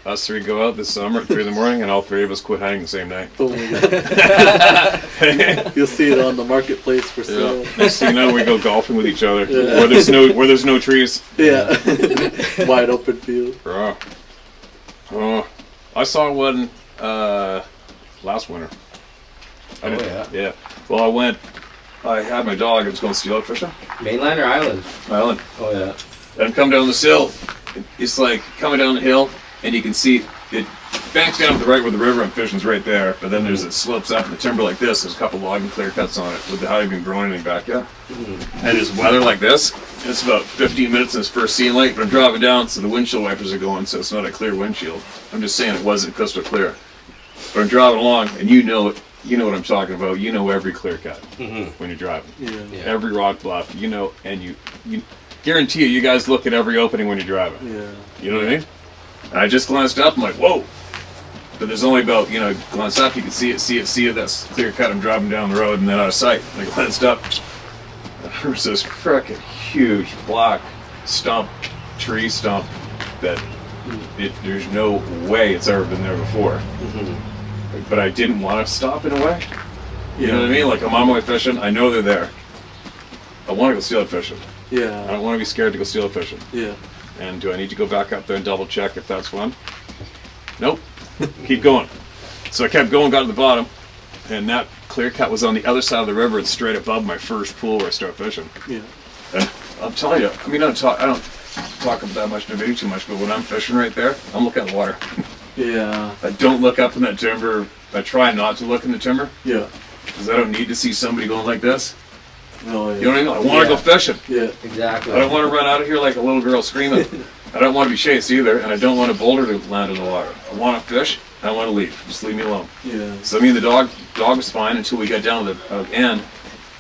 Us three go out this summer at 3 in the morning, and all three of us quit hunting the same night. Oh my God. You'll see it on the marketplace for sale. Yeah. Next thing you know, we go golfing with each other Yeah. where there's no trees. Yeah. Wide open field. I saw one last winter. Yeah. Well, I had my dog. I was going steelhead fishing. Mainland or island? Island. Oh yeah. And come down this hill. It's like coming down the hill, and you can see it banks down to the right where the river I'm fishing's right there. But then it slopes up in the timber like this. There's a couple log and clear cuts on it with the how you've been growing anything back yet. And it's weather like this. It's about 15 minutes in its first scene light, but I'm driving down, so the windshield wipers are going, so it's not a clear windshield. I'm just saying it wasn't crystal clear. But I'm driving along, and you know it. You know what I'm talking about. You know every clear cut when you're driving. Yeah. Every rock bluff, you know, and you guarantee you guys look at every opening when you're driving. Yeah. You know what I mean? And I just glanced up, I'm like, whoa. But there's only about, glance up, you can see it, that's clear cut, I'm driving down the road, and then out of sight. And I glanced up, and there was this frickin' huge black tree stump that there's no way it's ever been there before. But I didn't want to stop in a way. You know what I mean? Like, I'm on my way fishing, I know they're there. I want to go steelhead fishing. Yeah. I don't want to be scared to go steelhead fishing. Yeah. And do I need to go back up there and double check if that's one? Nope. Keep going. So I kept going, got to the bottom, and that clear cut was on the other side of the river and straight above my first pool where I start fishing. Yeah. And I'm telling you, I mean, I don't talk about that much in the video too much, but when I'm fishing right there, I'm looking at the water. Yeah. I don't look up in that timber. I try not to look in the timber. Yeah. Because I don't need to see somebody going like this. Oh, yeah. You know what I mean? I want to go fishing. Yeah. Exactly. I don't want to run out of here like a little girl screaming. I don't want to be chased either, and I don't want a boulder to land in the water. I want to fish, and I want to leave. Just leave me alone. Yeah. So I mean, the dog was fine until we got down to the end,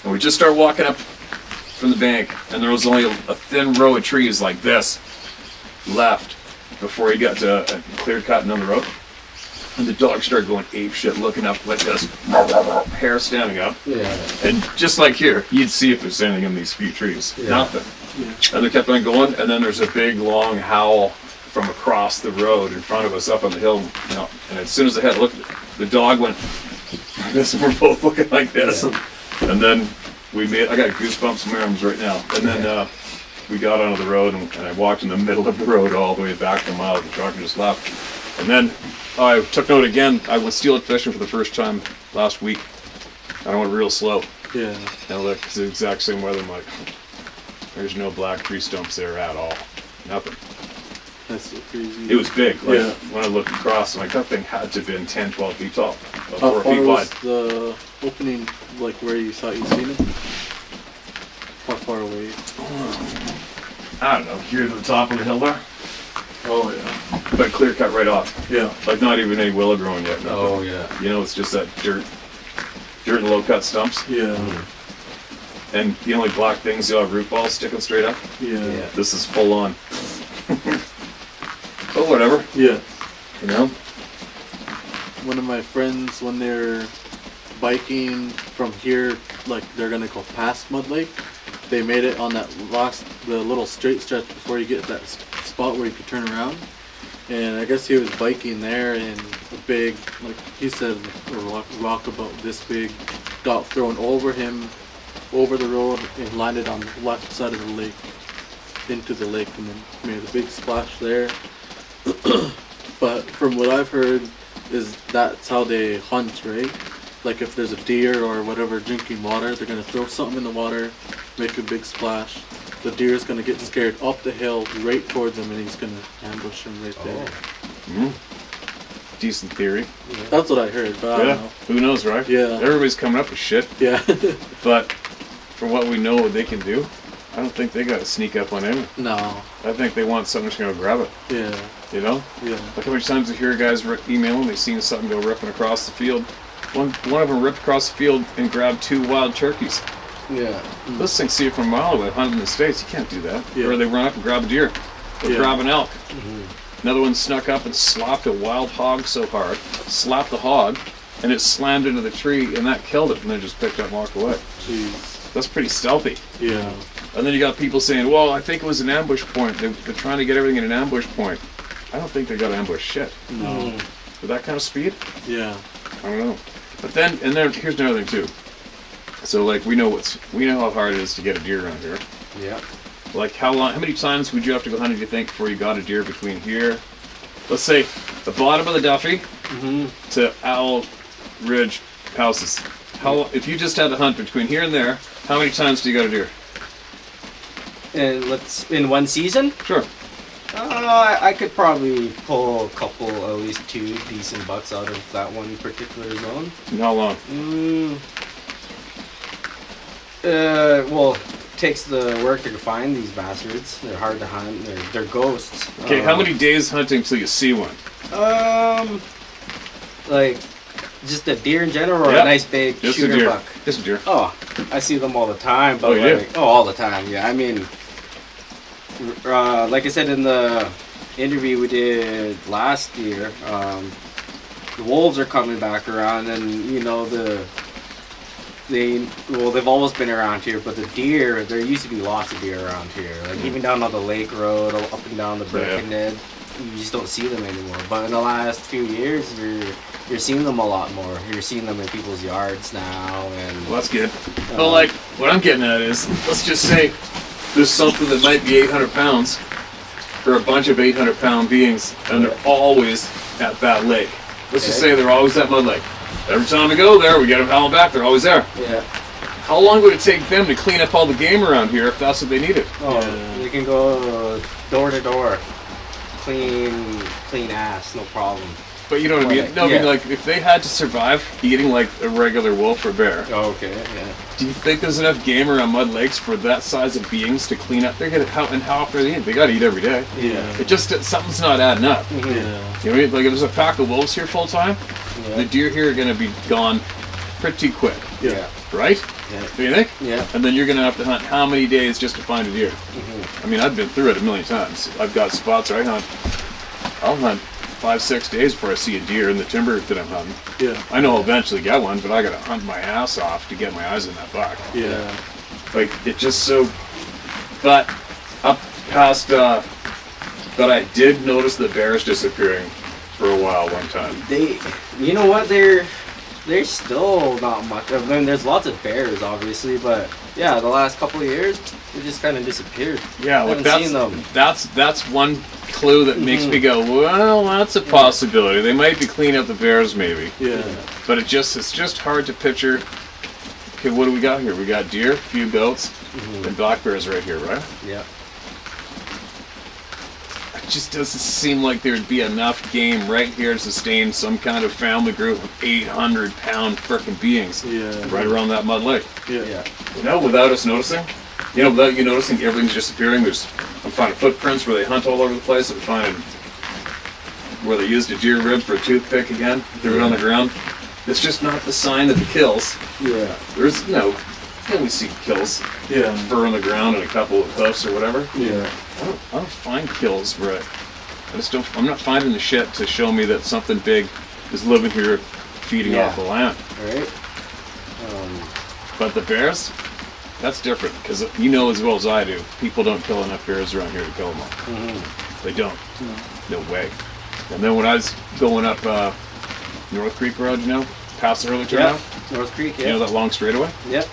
and we just started walking up from the bank, and there was only a thin row of trees like this left before he got to a clear cut down the road. And the dog started going ape shit, looking up like this, hair standing up. Yeah. And just like here, you'd see if there's anything in these few trees. Yeah. Nothing. Yeah. And they kept on going, and then there's a big long howl from across the road in front of us up on the hill. And as soon as I had looked, the dog went like this, and we're both looking like this. Yeah. And then I got goosebumps in my arms right now. And then we got onto the road, and I walked in the middle of the road all the way back to a mile. The truck just left. And then I took note again. I went steelhead fishing for the first time last week. I went real slow. Yeah. And I looked, it's the exact same weather. I'm like, there's no black tree stumps there at all. Nothing. That's so crazy. It was big. Like, Yeah. when I looked across, I'm like, that thing had to have been 10, 12 feet tall. About How 4 far feet was wide. the opening, like where you thought you'd seen it? How far away? I don't know, here to the top of the hill there. Oh, yeah. But clear cut right off. Yeah. Like not even any willow growing yet. Nothing. Oh yeah. You know, it's just that dirt and low cut stumps. Yeah. And the only black things, you'll have root balls sticking straight up. Yeah. Yeah. This is full on. But whatever, Yeah. you know? One of my friends, when they're biking from here, like they're gonna go past Mud Lake, they made it on the little straight stretch before you get that spot where you could turn around. And I guess he was biking there, and a big, like he said, a rock about this big got thrown over him, over the road, and landed on the left side of the lake, into the lake, and then made a big splash there. But from what I've heard, is that's how they hunt, right? like if there's a deer or whatever drinking water, they're gonna throw something in the water, make a big splash. The deer is gonna get scared up the hill right towards him, and he's gonna ambush him right there. Decent theory. That's what I heard, but I don't know. Who knows, right? Yeah. Everybody's coming up with shit. Yeah. But for what we know what they can do, I don't think they got to sneak up on anyone. No. I think they want someone who's going to grab it. Yeah. You know? Yeah. Like how many times I hear guys emailing, they've seen something go ripping across the field. One of them ripped across the field and grabbed 2 wild turkeys. Yeah. Those things see it from a mile away, hunting in the States. You can't do that. Yeah. Or they run up and grab a deer. Or Yeah. grab an elk. Another one snuck up and slapped a wild hog so hard, slapped the hog, and it slammed into the tree, and that killed it, and then just picked up and walked away. Jeez. That's pretty stealthy. Yeah. And then you got people saying, well, I think it was an ambush point. They're trying to get everything in an ambush point. I don't think they got ambush shit. No. With that kind of speed? Yeah. I don't know. But then, here's another thing too. So like we know how hard it is to get a deer around here. Yeah. Like how many times would you have to go hunting, do you think, before you got a deer between here? Let's say the bottom of the Duffy to Owl Ridge houses. If you just had to hunt between here and there, how many times do you got a deer? And in one season? Sure. I could probably pull a couple, at least 2 decent bucks out of that one particular zone. And how long? Well, it takes the work to find these bastards. They're hard to hunt. They're ghosts. Okay, how many days hunting till you see one? Like just a deer in general, or Yep. a nice big Just a shooter deer. buck. Just a deer. Oh, I see them all the time. But Oh, you do? like, all the time. Yeah, I mean, like I said in the interview we did last year, the wolves are coming back around, and you know they've always been around here, but the deer, there used to be lots of deer around here, like even down on the lake road, up and down the Birkenhead. You just don't see them anymore. But in the last few years, you're seeing them a lot more. You're seeing them in people's yards now, and Well, that's good. But like, what I'm getting at is, let's just say there's something that might be 800 pounds, or a bunch of 800-pound beings, and they're always at that lake. Let's just say they're always at Mud Lake. Every time we go there, we get them howling back, they're always there. yeah. How long would it take them to clean up all the game around here if that's what they needed? Oh, you can go door to door, clean ass, no problem. But you know what I mean? No, I mean, like, if they had to survive eating like a regular wolf or bear, Oh, okay, yeah. do you think there's enough game around Mud Lakes for that size of beings to clean up? They're gonna how often they eat? They gotta eat every day. Yeah. It just something's not adding up. Yeah. You know what I mean? Like if there's a pack of wolves here full time, the deer here are gonna be gone pretty quick, Yeah. right? Yeah. Do you think? Yeah. And then you're gonna have to hunt how many days just to find a deer? I mean, I've been through it a million times. I've got spots where I'll hunt 5-6 days before I see a deer in the timber that I'm hunting. Yeah. I know I'll eventually get one, but I gotta hunt my ass off to get my eyes on that buck. Yeah. Like it just so. But up past, but I did notice the bears disappearing for a while one time. You know what? There's still not much. I mean, there's lots of bears, obviously, but yeah, the last couple of years, they just kind of disappeared. Yeah, like Haven't seen them. that's one clue that makes me go, well, that's a possibility. They might be cleaning up the bears, maybe. Yeah. But it's just hard to picture. Okay, what do we got here? We got deer, a few goats, and black bears right here, right? Yeah. It just doesn't seem like there'd be enough game right here to sustain some kind of family group of 800-pound frickin' beings Yeah. right around that Mud Lake. Yeah. Yeah. You know, without us noticing. You know, without you noticing, everything's disappearing. I'm finding footprints where they hunt all over the place. I'm finding where they used a deer rib for a toothpick again, threw it on the ground. It's just not the sign of the kills. Yeah. There's you only see kills. Yeah. Fur on the ground and a couple of hoofs or whatever. Yeah. I don't find kills where I'm not finding the shit to show me that something big is living here feeding off the land. Right. But the bears, that's different because you know as well as I do, people don't kill enough bears around here to kill them all. They don't. No way. And then when I was going up North Creek Road, you know, past the early turnout, North Creek, you know that long straightaway? Yep.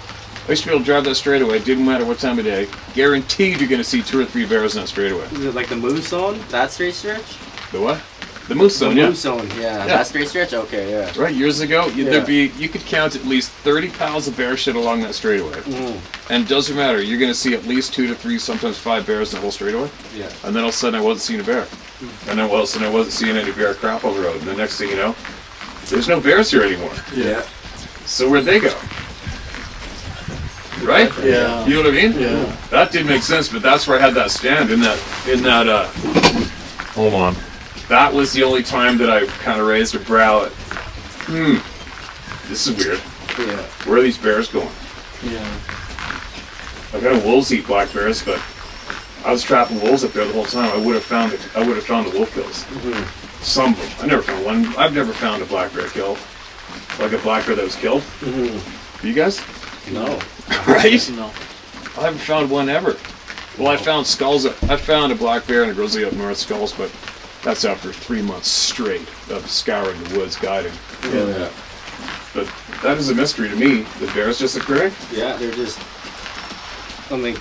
I used to be able to drive that straightaway, didn't matter what time of day. Guaranteed you're going to see 2 or 3 bears in that straightaway. Is it like the Moose Zone? That straight stretch? The what? The moose zone, The yeah. moose zone, yeah. That straight stretch? Okay, yeah. Right, years ago, Yeah. you could count at least 30 piles of bear shit along that straightaway. And it doesn't matter, you're going to see at least 2 to 3, sometimes 5 bears in the whole straightaway. Yeah. And then all of a sudden I wasn't seeing a bear. And then all of a sudden I wasn't seeing any bear crap on the road. And the next thing you know, there's no bears here anymore. Yeah. So where'd they go? Right? Yeah. You know what I mean? Yeah. That didn't make sense, but that's where I had that stand in that hold on. That was the only time that I kind of raised a brow at, this is weird. Yeah. Where are these bears going? Yeah. I've had wolves eat black bears, but I was trapping wolves up there the whole time. I would have found the wolf kills. Some of them. I never found one. I've never found a black bear kill. Like a black bear that was killed. You guys? No. Right? No. I haven't found one ever. Well, I found skulls. I found a black bear and a grizzly up north, skulls, but that's after 3 months straight of scouring the woods, guiding. Yeah. But that is a mystery to me. The bears just occurring? Yeah, they're just something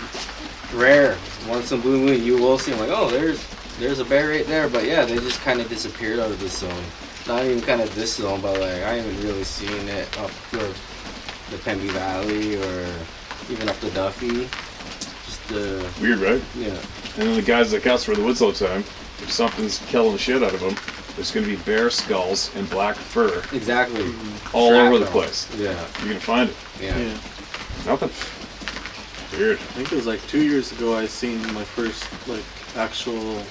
rare. Once in a blue moon, you will see them like, oh, there's a bear right there. But yeah, they just kind of disappeared out of this zone. Not even kind of this zone, but like I haven't really seen it up the Pemby Valley or even up the Duffy. Just the Weird, right? yeah. And then the guys that cast for the woods all the time, if something's killing the shit out of them, there's going to be bear skulls and black fur Exactly. all Track over the them. place. Yeah. You're going to find it. Yeah. Yeah. Nothing. Weird. I think it was like 2 years ago I seen my first like actual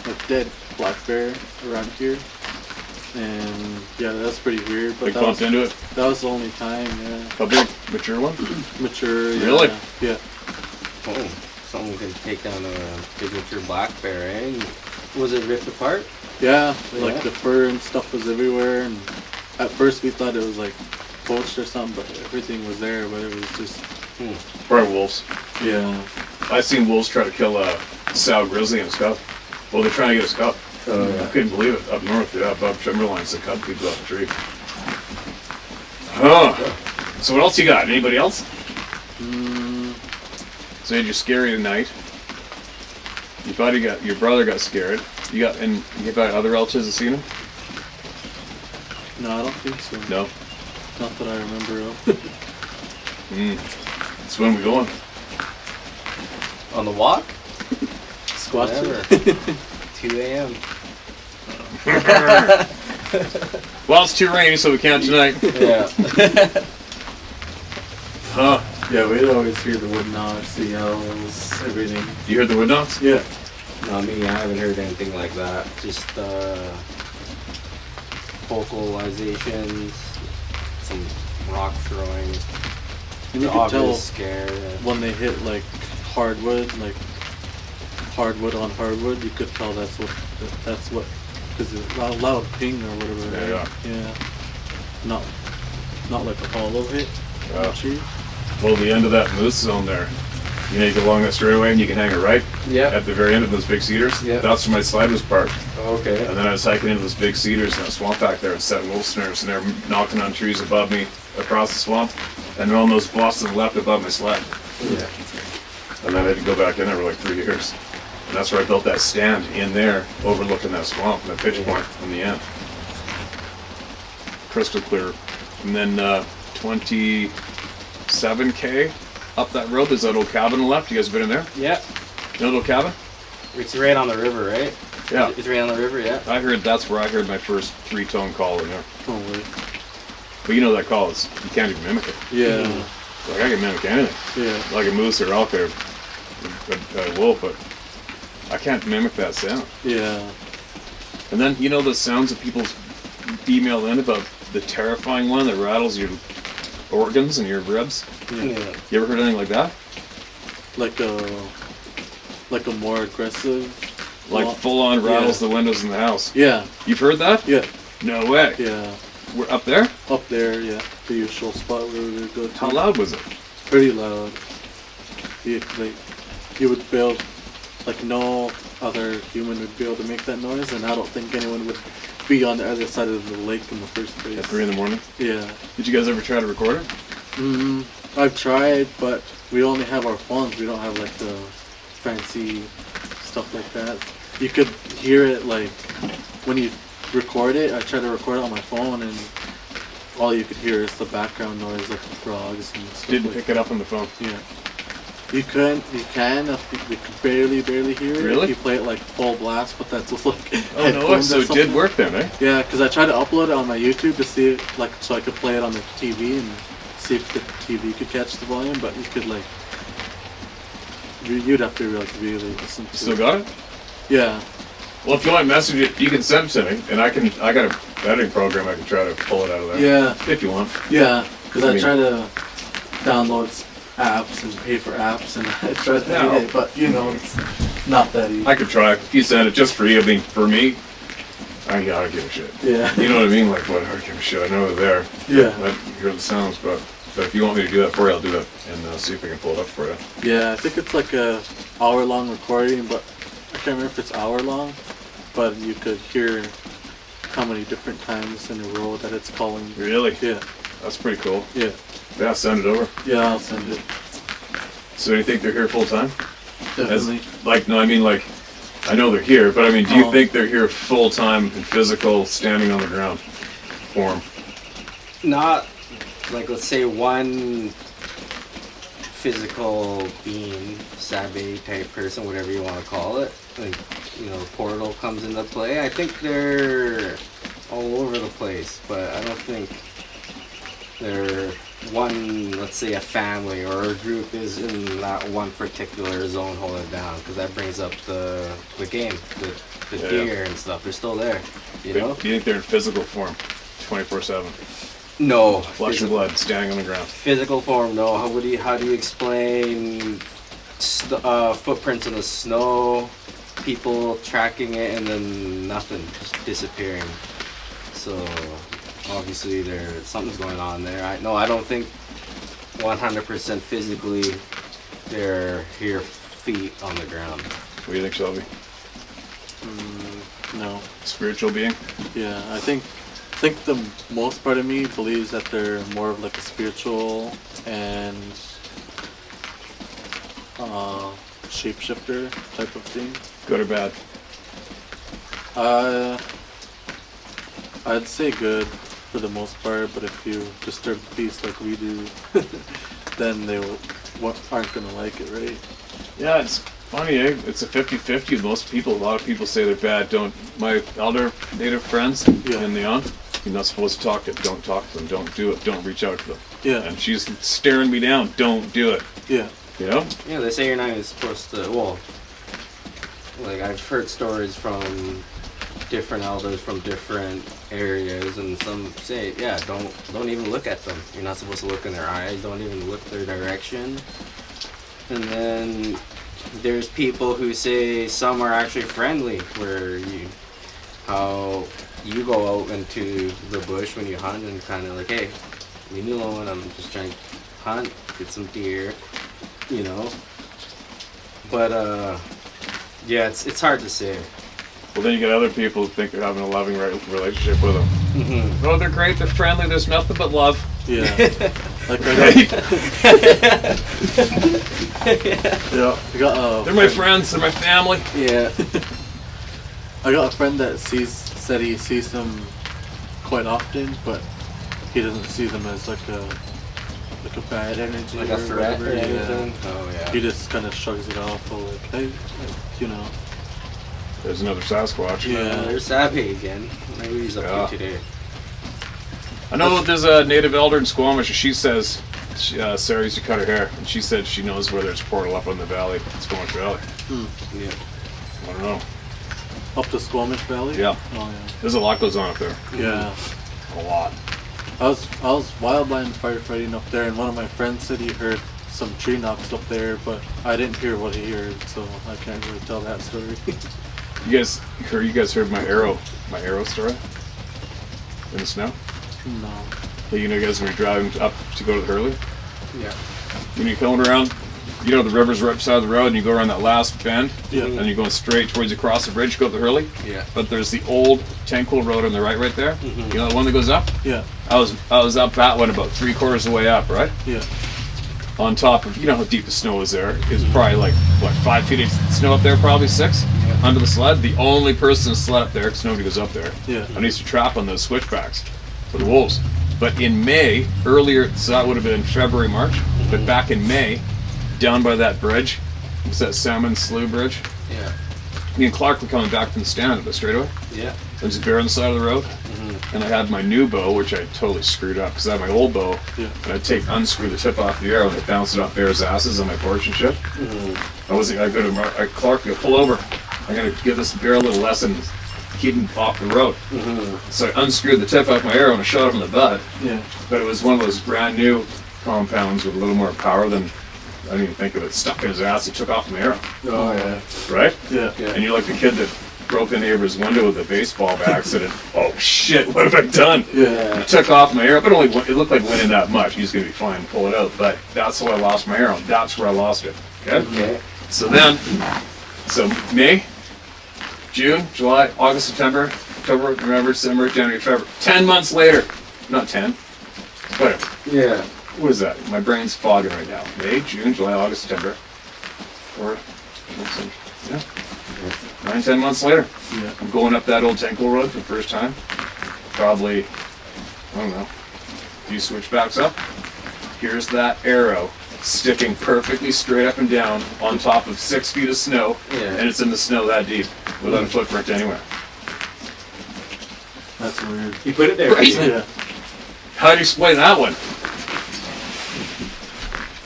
like dead black bear around here. And yeah, that's pretty weird. But Like that bumped was, into it. that was the only time, yeah. How big? Mature one? Mature, yeah. Really? Yeah. Oh, someone can take down a big mature black bear, eh? And was it ripped apart? Yeah, like Yeah. the fur and stuff was everywhere, and at first we thought it was like poached or something, but everything was there, but it was just, Probably wolves. yeah. I've seen wolves try to kill a sow grizzly and a cub. Well, they're trying to get a scup. I couldn't believe it. Up north, yeah, above timberlines, the cub people off the tree. Oh. So what else you got? Anybody else? So you had your scary night. You thought your brother got scared. You got other relatives that seen him? No, I don't think so. No. Not that I remember of. So when we going? On the walk? Squatch. Whatever. 2 a.m. Well, it's too rainy, so we can't tonight. Yeah. Huh? Yeah, we'd always hear the wood knocks, the yells, everything. You heard the wood knocks? Yeah. No, me, I haven't heard anything like that. Just vocalizations, some rock throwing, And you the could tell obvious scare. when they hit like hardwood on hardwood, you could tell that's what, because it's a loud ping or whatever. Yeah, right? Yeah. Not like a hollow hit on Yeah. the tree. Well, the end of that moose zone there. You know, you go along that straightaway and you can hang a right Yeah. at the very end of those big cedars. Yeah. That's where my slide was parked. Okay. And then I was hiking into those big cedars in that swamp back there and setting wolf snares, and they're knocking on trees above me across the swamp, and they're on those bluffs to the left above my sled. Yeah. And then I had to go back in there for like 3 years. And that's where I built that stand in there, overlooking that swamp, that pitch point in the end. Crystal clear. And then 27K up that road, there's that old cabin on the left. You guys been in there? Yeah. You know the old cabin? It's right on the river, right? Yeah. It's right on the river, yeah. That's where I heard my first 3-tone call in there. Oh wait. But you know that call is, you can't even mimic it. Yeah. Like I can mimic anything. Yeah. Like a moose or elk or a wolf, but I can't mimic that sound. Yeah. And then, you know the sounds that people email in about the terrifying one that rattles your organs and your ribs? Yeah. You ever heard anything like that? Like a more aggressive. Like full on rattles the windows in the house. Yeah. You've heard that? Yeah. No way. Yeah. We're up there? Up there, yeah. The usual spot where we would go to. How loud was it? Pretty loud. You would be able, like no other human would be able to make that noise, and I don't think anyone would be on the other side of the lake in the first place. At 3 in the morning? Yeah. Did you guys ever try to record it? I've tried, but we only have our phones. We don't have like the fancy stuff like that. You could hear it like when you record it. I tried to record it on my phone, and all you could hear is the background noise, like the frogs and stuff. Didn't like pick it up on the phone. Yeah. You can, if you could barely hear it. Really? If you play it like full blast, but that's just like Oh no way, so it did work then, eh? Yeah, because I tried to upload it on my YouTube to see it, like, so I could play it on the TV and see if the TV could catch the volume, but you could like, you'd have to like really listen to Still it. got it? Yeah. Well, if you want to message it, you can send it to me, and I got a editing program I can try to pull it out of there. Yeah. If you want. Yeah, because I I mean- try to download apps and pay for apps, and I try to Yeah. edit it, but you know, it's not that easy. I could try. If you send it just for you, I mean, for me, I gotta give a shit. Yeah. You know what I mean? Like, what? I don't give a shit. I know they're there. Yeah. I hear the sounds, but if you want me to do that for you, I'll do that and see if I can pull it up for you. Yeah, I think it's like a hour-long recording, but I can't remember if it's hour-long, but you could hear how many different times in a row that it's calling. Really? Yeah. That's pretty cool. Yeah. Yeah, send it over. Yeah, I'll send it. So do you think they're here full time? Definitely. Like, no, I mean, like, I know they're here, but I mean, do you Oh. think they're here full time in physical, standing on the ground form? Not like, let's say, one physical being, Sabe type person, whatever you want to call it. Like, you know, portal comes into play. I think they're all over the place, but I don't think they're one, let's say, a family or a group is in that one particular zone holding it down, because that brings up the game, the Yeah. deer and stuff. They're still there, you know? Do you think they're in physical form, 24/7? No. Flesh and blood, standing on the ground. Physical form, no. How do you explain footprints in the snow, people tracking it, and then nothing, just disappearing? So obviously something's going on there. I don't think 100% physically they're here, feet on the ground. What do you think, Shelby? No. Spiritual being? Yeah, I think the most part of me believes that they're more of like a spiritual and shapeshifter type of thing. Good or bad? I'd say good for the most part, but if you disturb the peace like we do, then they aren't gonna like it, right? Yeah, it's funny, eh? It's a 50-50 with most people. A lot of people say they're bad. My elder native friends Yeah. in Leon, you're not supposed to talk to them. Don't talk to them. Don't do it. Don't reach out to them. Yeah. And she's staring me down. Don't do it. Yeah. You know? Yeah, they say you're not even supposed to. Well, like, I've heard stories from different elders from different areas, and some say, yeah, don't even look at them. You're not supposed to look in their eyes. Don't even look their direction. And then there's people who say some are actually friendly, where how you go out into the bush when you hunt and kind of like, hey, leave me alone. I'm just trying to hunt, get some deer, you know. But yeah, it's hard to say. Well, then you get other people who think they're having a loving relationship with them. Mm-hmm. Oh, they're great. They're friendly. There's nothing but love. Yeah. Like Right? I got They're my friends. They're my family. Yeah. I got a friend that said he sees them quite often, but he doesn't see them as like a bad energy, Like or a threat or whatever. Yeah. anything. Oh yeah. He just kind of shrugs it off, or like, hey, like, you know. There's another Sasquatch. Yeah. There's Sabe again. Maybe he's up Yeah. here today. I know there's a native elder in Squamish, and she says, Sarah used to cut her hair, and she said she knows where there's a portal up in the valley, Squamish Valley. Yeah. I don't know. Up the Squamish Valley. Yeah. Oh There's a lot goes on up there. yeah. Yeah. A lot. I was wildland firefighting up there, and one of my friends said he heard some tree knocks up there, but I didn't hear what he heard, so I can't really tell that story. You guys heard my arrow story? In the snow? No. You know, guys, when you're driving up to go to the Hurley, Yeah. when you're coming around, you know, the river's right beside the road, and you go around that last bend, Yeah. and you're going straight towards you cross the bridge, go up the Hurley. Yeah. But there's the old Tanquil Road on the right there. Mhm. You know, the one that goes up? Yeah. I was up that one about 3/4 of the way up, right? Yeah. On top of, you know how deep the snow is there. It's probably like, what, 5 feet of snow up there, probably 6? Yeah. under the sled. The only person that slept up there, because nobody goes up there. Yeah. I used to trap on those switchbacks for the wolves. But in May, earlier, so that would have been February, March, but back in May, down by that bridge, what's that, Salmon Slough Bridge? Yeah. Me and Clark were coming back from the stand at the straightaway. Yeah. There's a bear on the side of the road, and I had my new bow, which I totally screwed up, because I had my old bow, and I'd unscrew the tip off the arrow, and I'd bounce it off bears' asses on my porch and shit. I wasn't gonna go to Clark, go pull over. I'm gonna give this bear a little lesson, keep him off the road. So I unscrewed the tip off my arrow and I shot him in the butt. Yeah. But it was one of those brand new compounds with a little more power than, I didn't even think of it, stuck in his ass, he took off my arrow. Oh yeah. Right? Yeah. And you're like the kid that broke the neighbor's window with a baseball by accident. Oh shit, what have I done? Yeah. I took off my arrow, but it looked like it went in that much. He's gonna be fine, pull it out. But that's how I lost my arrow. That's where I lost it. Okay? So then, May, June, July, August, September, October, November, December, January, February. 10 months later. Not 10. Whatever. Yeah. What is that? My brain's fogging right now. May, June, July, August, September. Yeah. 9, 10 months later. Yeah. I'm going up that old Tinkle Road for the first time. Probably, I don't know, a few switchbacks up. Here's that arrow sticking perfectly straight up and down on top of 6 feet of snow, and it's in the snow that deep without a footprint anywhere. That's weird. You put it there. Right. Yeah. How do you explain that one?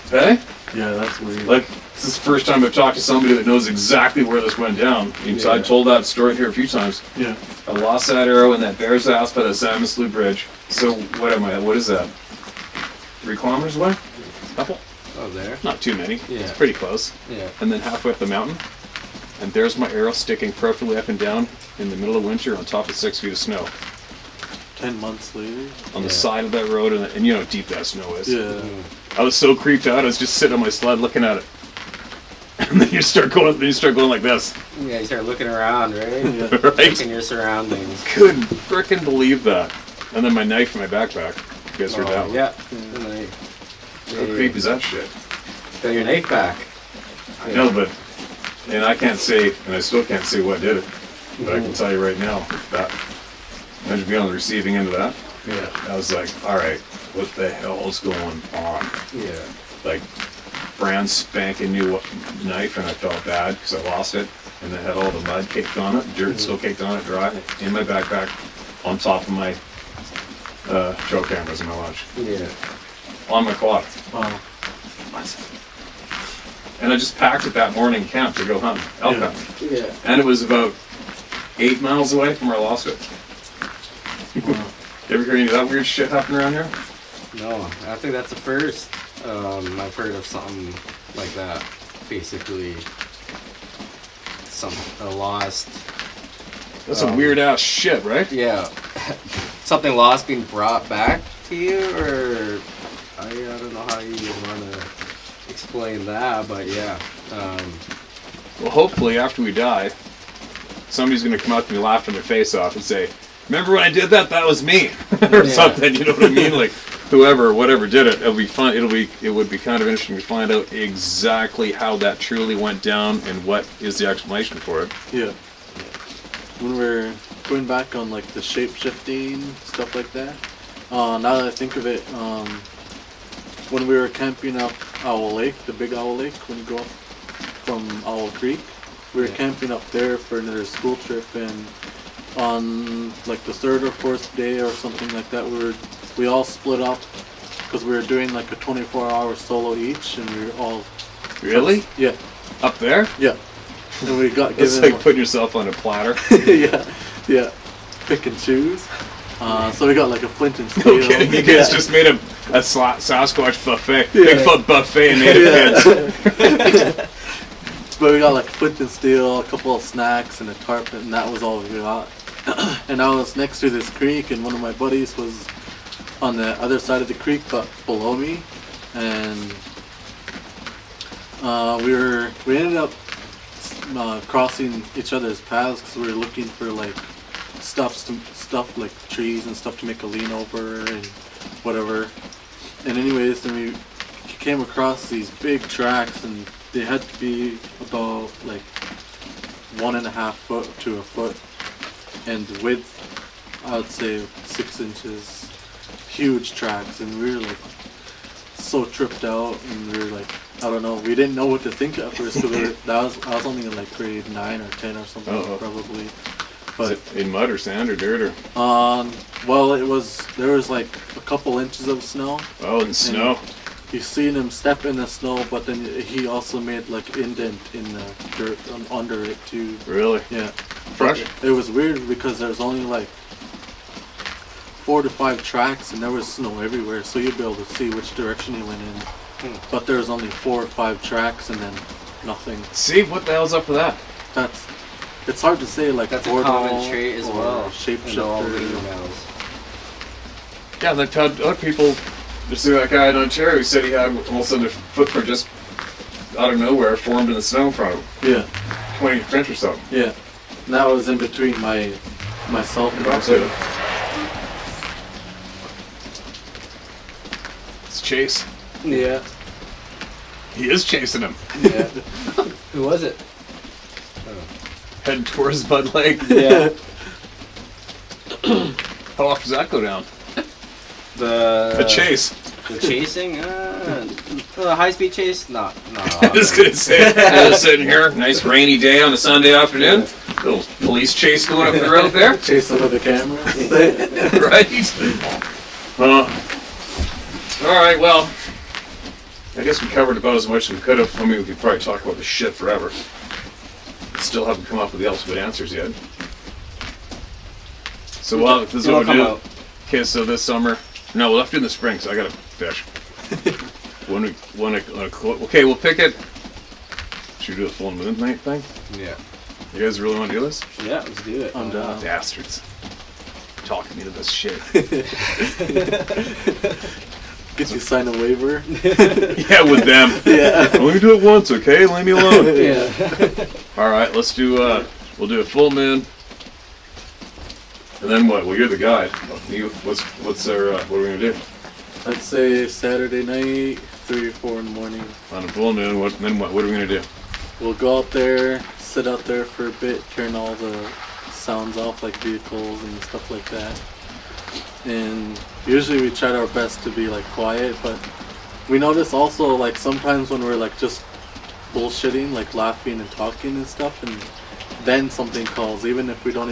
Hey? Yeah, that's weird. Like, this is the first time I've talked to somebody that knows exactly where this went down. I told that story here a few times. Yeah. I lost that arrow in that bear's ass by the Salmon Slough Bridge. So what am I? What is that? 3 kilometers away? Couple? Oh, there. Not too many. Yeah. It's pretty close. Yeah. And then halfway up the mountain, and there's my arrow sticking perfectly up and down in the middle of winter on top of 6 feet of snow 10 months later. on the side of that road, and you know how deep that snow is. Yeah. I was so creeped out. I was just sitting on my sled looking at it, and then you start going like this. Yeah, you start looking around, right? Yeah. Right? Checking your surroundings. Couldn't frickin' believe that. And then my knife in my backpack. You guys heard that one? Yeah. And then How creepy is that shit? got your knife back. I know, but, and I can't say, and I still can't say what did it, but I can tell you right now, that, imagine being on the receiving end of that. Yeah. I was like, alright, what the hell is going on? Yeah. Like, brand spanking new knife, and I felt bad because I lost it, and it had all the mud caked on it, dirt still caked on it, dry, in my backpack, on top of my trail cameras in my lunch, Yeah. on my quad. Wow. And I just packed it that morning in camp to go hunt, elk Yeah. hunting. Yeah. And it was about 8 miles away from where I lost it. Wow. You ever hear any of that weird shit happening around here? No, I think that's the first I've heard of something like that. Basically, a lost. That's some weird ass shit, right? Yeah, something lost being brought back to you, or I don't know how you would want to explain that, but yeah. Well, hopefully after we die, somebody's gonna come up to me, laugh their face off, and say, "Remember when I did that? That was me," or Yeah. something. You know what I mean? Like whoever, whatever did it, it'll be fun. It would be kind of interesting to find out exactly how that truly went down and what is the explanation for it. Yeah. When we're going back on like the shape shifting stuff like that, now that I think of it, when we were camping up Owl Lake, the big Owl Lake, when you go up from Owl Creek, we were camping up there for another school trip, and on like the 3rd or 4th day or something like that, we all split up because we were doing like a 24-hour solo each, and we were all Really? yeah, Up there? yeah, and we got It's given like putting yourself on a platter. yeah, pick and choose. So we got like a flint and steel. No kidding. You guys just made a Sasquatch buffet, Bigfoot buffet, and made it kids. But we got like flint and steel, a couple of snacks, and a tarp, and that was all we got. And I was next to this creek, and one of my buddies was on the other side of the creek, but below me, and we ended up crossing each other's paths because we were looking for like stuff like trees and stuff to make a lean over and whatever. And anyways, then we came across these big tracks, and they had to be about like 1.5 foot to a foot, and width, I would say 6 inches. Huge tracks, and we were like so tripped out, and we were like, I don't know, we didn't know what to think at first, because I was only in like grade 9 or 10 or something, probably. But is it in mud or sand or dirt or? Well, there was like a couple inches of snow. Oh, in snow. You seen him step in the snow, but then he also made like indent in the dirt under it too. Really? Yeah. Fresh? It was weird because there's only like 4 to 5 tracks, and there was snow everywhere, so you'd be able to see which direction he went in. But there was only 4 or 5 tracks, and then nothing. See, what the hell's up with that? It's hard to say, like that's a common trait as well. Shapeshifter. Yeah, they've had other people. There's that guy in Ontario who said he had all of a sudden a footprint just out of nowhere formed in the snow in front of him. Yeah. 20 inch or something. Yeah. And that was in between myself and also. It's Chase. Yeah. He is chasing him. Yeah. Who was it? Heading towards Bud Lake. Yeah. How often does that go down? The chase. The chasing? High-speed chase? No. I was going to say, I was sitting here, nice rainy day on a Sunday afternoon. Little police chase going up the road there. Chasing with the camera. Right? Alright, well, I guess we covered about as much as we could have. I mean, we could probably talk about this shit forever. Still haven't come up with the ultimate answers yet. So, well, this is what we'll do. Okay, so this summer, no, we'll have to do in the spring, so I gotta fish. Okay, we'll pick it. Should we do a full moon night thing? Yeah. You guys really want to do this? Yeah, let's do it. I'm down. Bastards. Talking me to this shit. Get you sign a waiver. Yeah, with them. Yeah. Let me do it once, okay? Leave me alone. Yeah. All right, let's do. We'll do a full moon. And then what? Well, you're the guide. What's our? What are we gonna do? I'd say Saturday night, 3 or 4 in the morning. On a full moon. What are we gonna do? We'll go out there, sit out there for a bit, turn all the sounds off, like vehicles and stuff like that. And usually we try our best to be like quiet, but we notice also like sometimes when we're like just bullshitting, like laughing and talking and stuff, and then something calls, even if we're not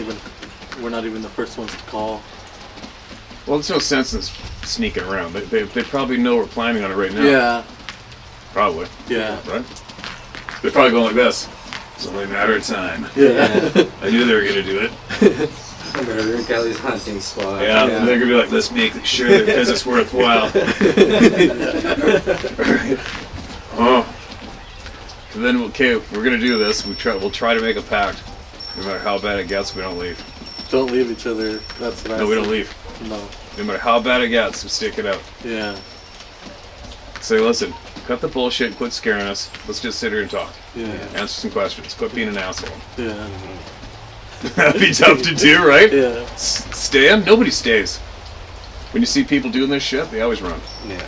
even the first ones to call. Well, there's no sense in sneaking around. They probably know we're planning on it right now. Yeah. Probably. Yeah. Right? They're probably going like this. It's only a matter of time. Yeah. I knew they were going to do it. Murder Kelly's hunting spot. Yeah, they're going to be like, let's make sure their visit's worthwhile. Oh. And then, okay, we're going to do this. We'll try to make a pact. No matter how bad it gets, we don't leave. Don't leave each other. That's what I No, we don't leave. No. No matter how bad it gets, we stick it out. Yeah. Say, listen, cut the bullshit, quit scaring us. Let's just sit here and talk. Yeah. Answer some questions. Quit being an asshole. Yeah. That'd be tough to do, right? Yeah. Stand? Nobody stays. When you see people doing this shit, they always run. Yeah.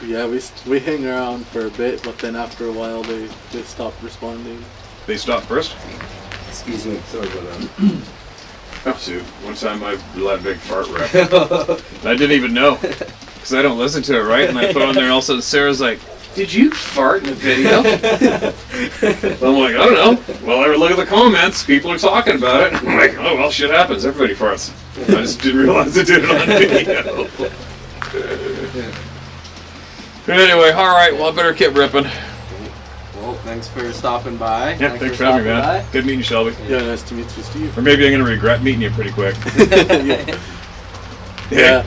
Yeah, we hang around for a bit, but then after a while they stop responding. They stop first? Excuse me. Sorry about that. Oh, dude. One time I let a big fart rip. I didn't even know. Because I don't listen to it, right? And I put it on there and all of a sudden Sarah's like, did you fart in the video? I'm like, I don't know. Well, I look at the comments. People are talking about it. I'm like, oh, well, shit happens. Everybody farts. I just didn't realize I did it on video. Anyway, all right. Well, I better get ripping. Well, thanks for stopping by. Yeah, thanks for having me, man. Good meeting you, Shelby. Yeah, nice to meet you, Steve. Or maybe I'm going to regret meeting you pretty quick. Yeah.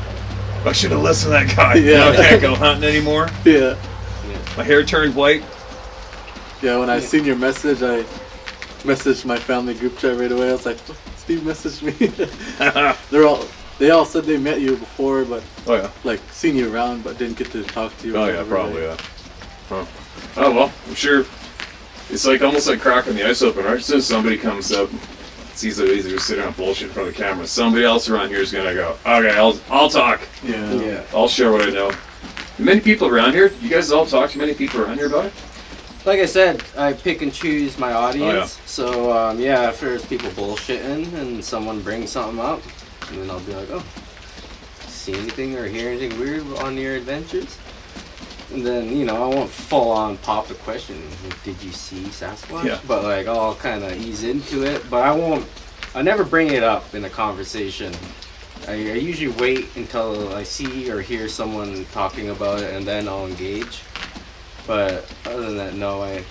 I should have listened to that guy. Yeah. Now I can't go hunting anymore. Yeah. My hair turned white. Yeah, when I seen your message, I messaged my family group chat right away. I was like, Steve messaged me. They all said they met you before, but Oh, yeah. like seen you around, but didn't get to talk to you. Oh, yeah, probably, yeah. Huh. Oh, well, I'm sure it's like almost like cracking the ice open, right? As soon as somebody comes up, sees that he's just sitting on bullshit in front of the camera, somebody else around here is going to go, okay, I'll talk. Yeah. I'll share what I know. Many people around here, you guys all talk to many people around here about it? Like I said, I pick and choose my audience. Oh, yeah. So yeah, if there's people bullshitting and someone brings something up, and then I'll be like, oh, see anything or hear anything weird on your adventures? And then, you know, I won't full on pop the question, did you see Sasquatch? Yeah. But like, I'll kind of ease into it. But I never bring it up in a conversation. I usually wait until I see or hear someone talking about it, and then I'll engage. But other than that, no, I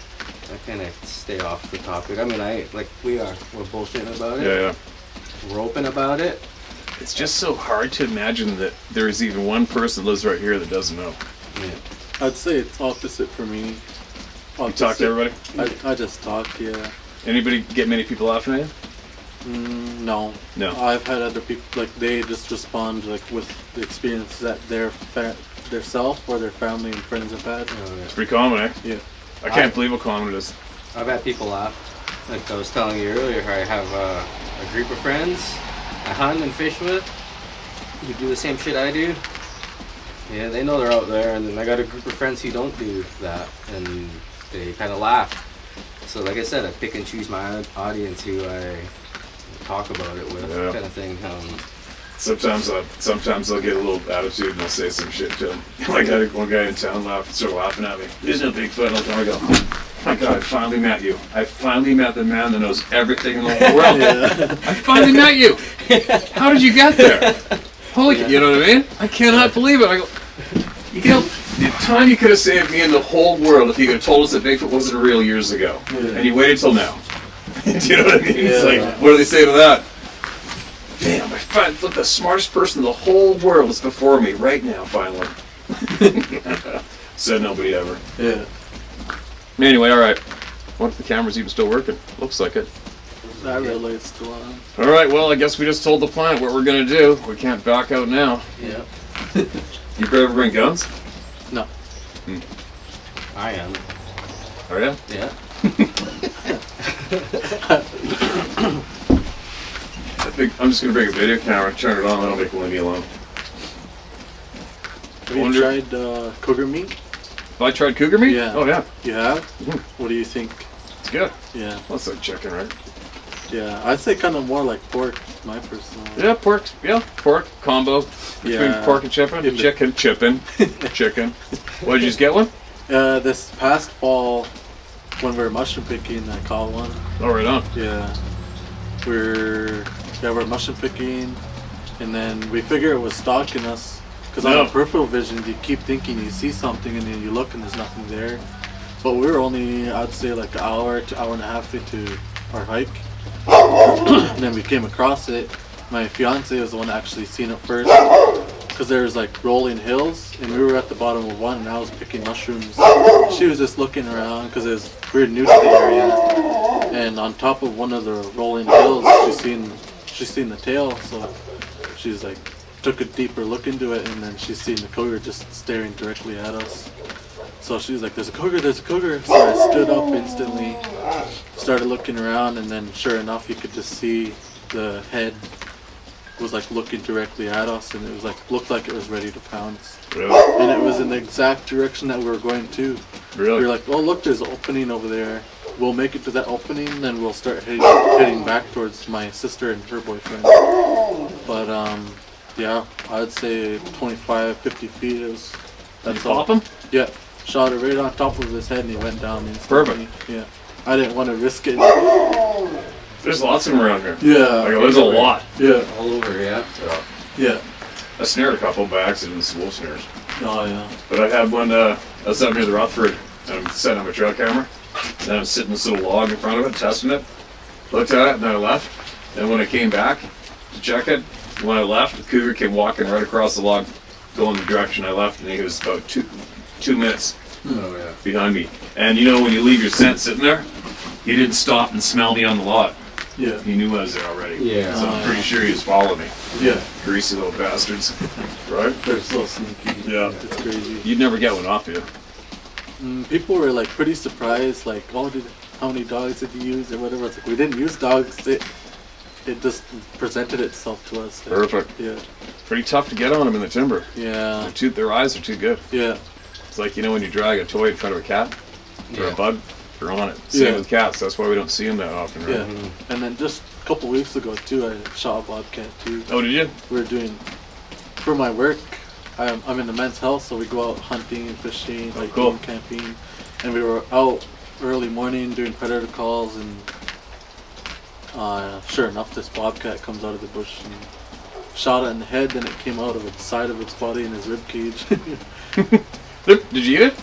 kind of stay off the topic. I mean, we're bullshitting about it. Yeah. We're open about it. It's just so hard to imagine that there's even one person that lives right here that doesn't know. Yeah. I'd say it's opposite for me. You talk to everybody? I just talk, yeah. Anybody get many people laughing at you? No. No. I've had other people, like, they just respond, like, with the experience that their self or their family and friends have had. Oh, yeah. It's pretty common, eh? Yeah. I can't believe how common it is. I've had people laugh. Like I was telling you earlier, I have a group of friends I hunt and fish with. You do the same shit I do. Yeah, they know they're out there, and then I got a group of friends who don't do that, and they kind of laugh. So like I said, I pick and choose my audience who I talk about it with, Yeah. kind of thing. Sometimes I'll get a little attitude and I'll say some shit to him. Like I had one guy in town started laughing at me. There's no Bigfoot. I go, my God, I finally met you. I finally met the man that knows everything in the whole world. I finally met you. How did you get there? Holy, you know what I mean? I cannot believe it. I go, the time you could have saved me in the whole world if you could have told us that Bigfoot wasn't real years ago. And you waited till now. Do you know what I mean? It's like, what do they say to that? Damn, look, the smartest person in the whole world is before me right now, finally. Said nobody ever. Yeah. Anyway, alright. What if the camera's even still working? Looks like it. That relay is still on. Alright, well, I guess we just told the planet what we're going to do. We can't back out now. Yeah. You ever bring guns? No. I am. Are you? Yeah. I'm just going to bring a video camera, turn it on, that'll make Lindy alone. Have you tried cougar meat? Have I tried cougar meat? Yeah. Oh, yeah. You have? Mhm. What do you think? It's good. Yeah. Well, that's like chicken, right? Yeah. I'd say kind of more like pork, my personal. Yeah, pork. Yeah, pork combo between Yeah. pork and chicken. Chicken. What, did you just get one? This past fall, when we were mushroom picking, I caught one. Oh, right on. Yeah. We're mushroom picking, and then we figure it was stalking us. Because on our peripheral vision, you keep thinking you see something, and then you look and there's nothing there. But we were only, I'd say, like an hour to hour and a half into our hike. And then we came across it. My fiance was the one that actually seen it first. Because there's like rolling hills, and we were at the bottom of one, and I was picking mushrooms. She was just looking around because we were new to the area. And on top of one of the rolling hills, she's seen the tail, so she's like took a deeper look into it, and then she's seen the cougar just staring directly at us. So she was like, there's a cougar. So I stood up instantly, started looking around, and then sure enough, you could just see the head was like looking directly at us, and it was like looked like it was ready to pounce. Really? And it was in the exact direction that we were going to. Really? We were like, oh look, there's an opening over there. We'll make it to that opening, then we'll start heading back towards my sister and her boyfriend. But yeah, I'd say 25, 50 feet. That's all. Pop him? Yeah, shot it right on top of his head, and he went down instantly. Perfect. Yeah, I didn't want to risk it. There's lots of them around here. Yeah, Like, there's a lot. Yeah, All over, yeah. yeah. I snared a couple by accident with wolf snares. Oh yeah. But I had one, I was up near the Rutherford, and I'm setting up my trail camera. And I was sitting this little log in front of it, testing it. Looked at it, and then I left. And when I came back to check it, when I left, the cougar came walking right across the log, going the direction I left, and he was about two minutes behind me. And you know, when you leave your scent sitting there, he didn't stop and smell me on the log. Yeah. He knew I was there already. Yeah. So I'm pretty sure he was following me. Yeah. Greasy little bastards. Right? They're so sneaky. Yeah. It's crazy. You'd never get one off you. People were like pretty surprised, like, oh, how many dogs did you use or whatever. It's like, we didn't use dogs. It just presented itself to us. Perfect. Yeah. Pretty tough to get on them in the timber. Yeah. Their eyes are too good. Yeah. It's like, you know, when you drag a toy in front of a cat, or a Yeah. bug, they're on it. Same Yeah. with cats. That's why we don't see them that often, right? Yeah. And then just a couple weeks ago too, I shot a bobcat too. Oh, did you? We were doing for my work. I'm in the men's health, so we go out hunting and fishing, like cool. doing camping, and we were out early morning doing predator calls, and sure enough, this bobcat comes out of the bush and shot it in the head. Then it came out of the side of its body in his rib cage. Did you eat it?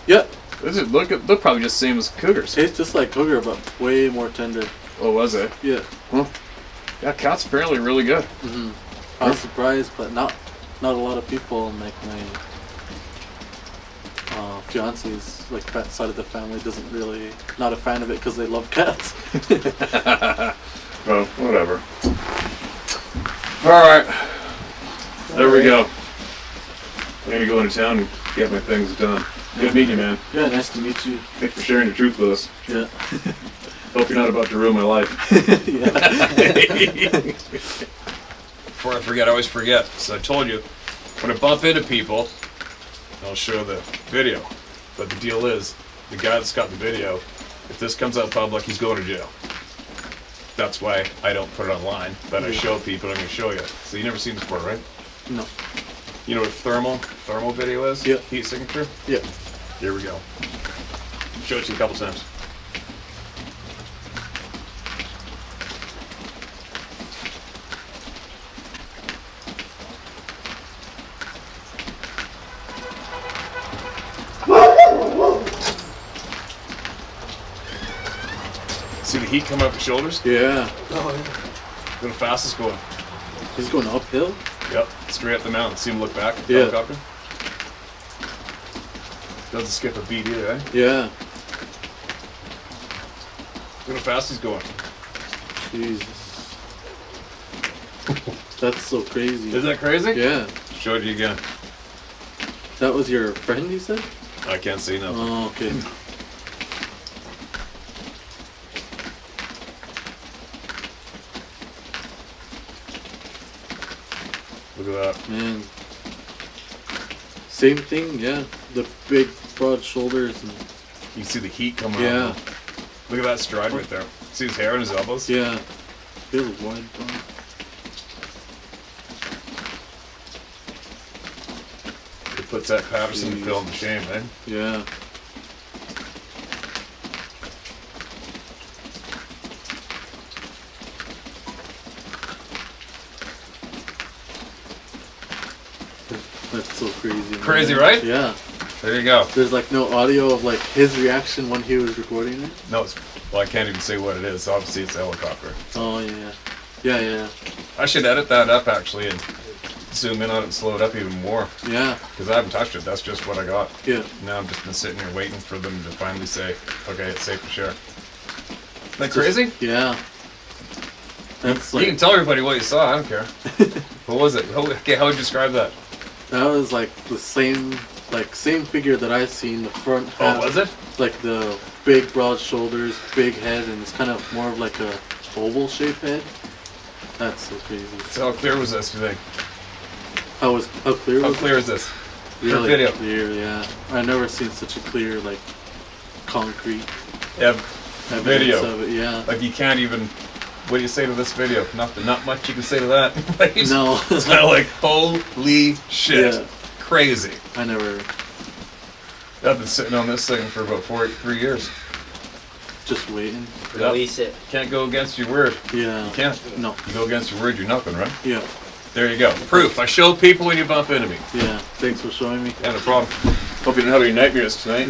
Yeah, Look probably just the same as cougars. tastes just like cougar, but way more tender. Oh, was it? Yeah. Yeah, cats apparently really good. I was surprised, but not a lot of people, like my fiance's like that side of the family doesn't really, not a fan of it because they love cats. Well, whatever. Alright. There we go. I'm gonna go into town and get my things done. Good meeting you, man. Yeah, nice to meet you. Thanks for sharing your truth with us. Yeah. Hope you're not about to ruin my life. Yeah. Before I forget, I always forget. So I told you, when I bump into people, I'll show the video. But the deal is, the guy that's got the video, if this comes out public, he's going to jail. That's why I don't put it online, but I show people, I'm going to show you. So you never seen this before, right? No. You know what thermal video is? Yeah. Heat signature? Yeah. Here we go. Show it to you a couple times. See the heat coming up his shoulders? Yeah. Look how fast it's going. He's going uphill. Yep, straight up the mountain. See him look back at the Yeah. helicopter? Doesn't skip a beat either, eh? Yeah. Look how fast he's going. Jesus. That's so crazy. Isn't that crazy? Yeah. Show it you again. That was your friend, you said? I can't see nothing. Oh, okay. Look at that. Man. Same thing, yeah. The big, broad shoulders. And You can see the heat coming yeah. out. Look at that stride right there. See his hair and his elbows? Yeah. Feel wide bone. It puts that Patterson Jeez. film to shame, eh? Yeah. That's so crazy. Man. Crazy, right? Yeah. There you go. There's like no audio of like his reaction when he was recording it. No, well, I can't even say what it is. Obviously, it's a helicopter. Oh yeah. Yeah, yeah. I should edit that up actually and zoom in on it and slow it up even more Yeah. because I haven't touched it. That's just what I got. Yeah. Now I've just been sitting here waiting for them to finally say, okay, it's safe to share. Isn't that crazy? Yeah. That's You like can tell everybody what you saw. I don't care. What was it? Okay, how would you describe that? that was like the same figure that I seen. The front Oh, half, was it? like the big broad shoulders, big head, and it's kind of more of like a oval shaped head. That's so crazy. So how clear was this, do you think? How clear How was clear is this? it? Really video. clear, yeah. I never seen such a clear like concrete Yeah, evidence video. of it. Yeah. Like you can't even. What do you say to this video? Nothing. Not much you can say to that. Right? No. It's kind of like holy shit, Yeah. crazy. I never I've been sitting on this thing for about 3 years. just waiting. Release it. Can't go against your word. Yeah. You can't. No. You go against your word, you're nothing, right? Yeah. There you go. Proof. I show people when you bump into me. Yeah. Thanks for showing me. Yeah, no problem. Hope you didn't have any nightmares tonight.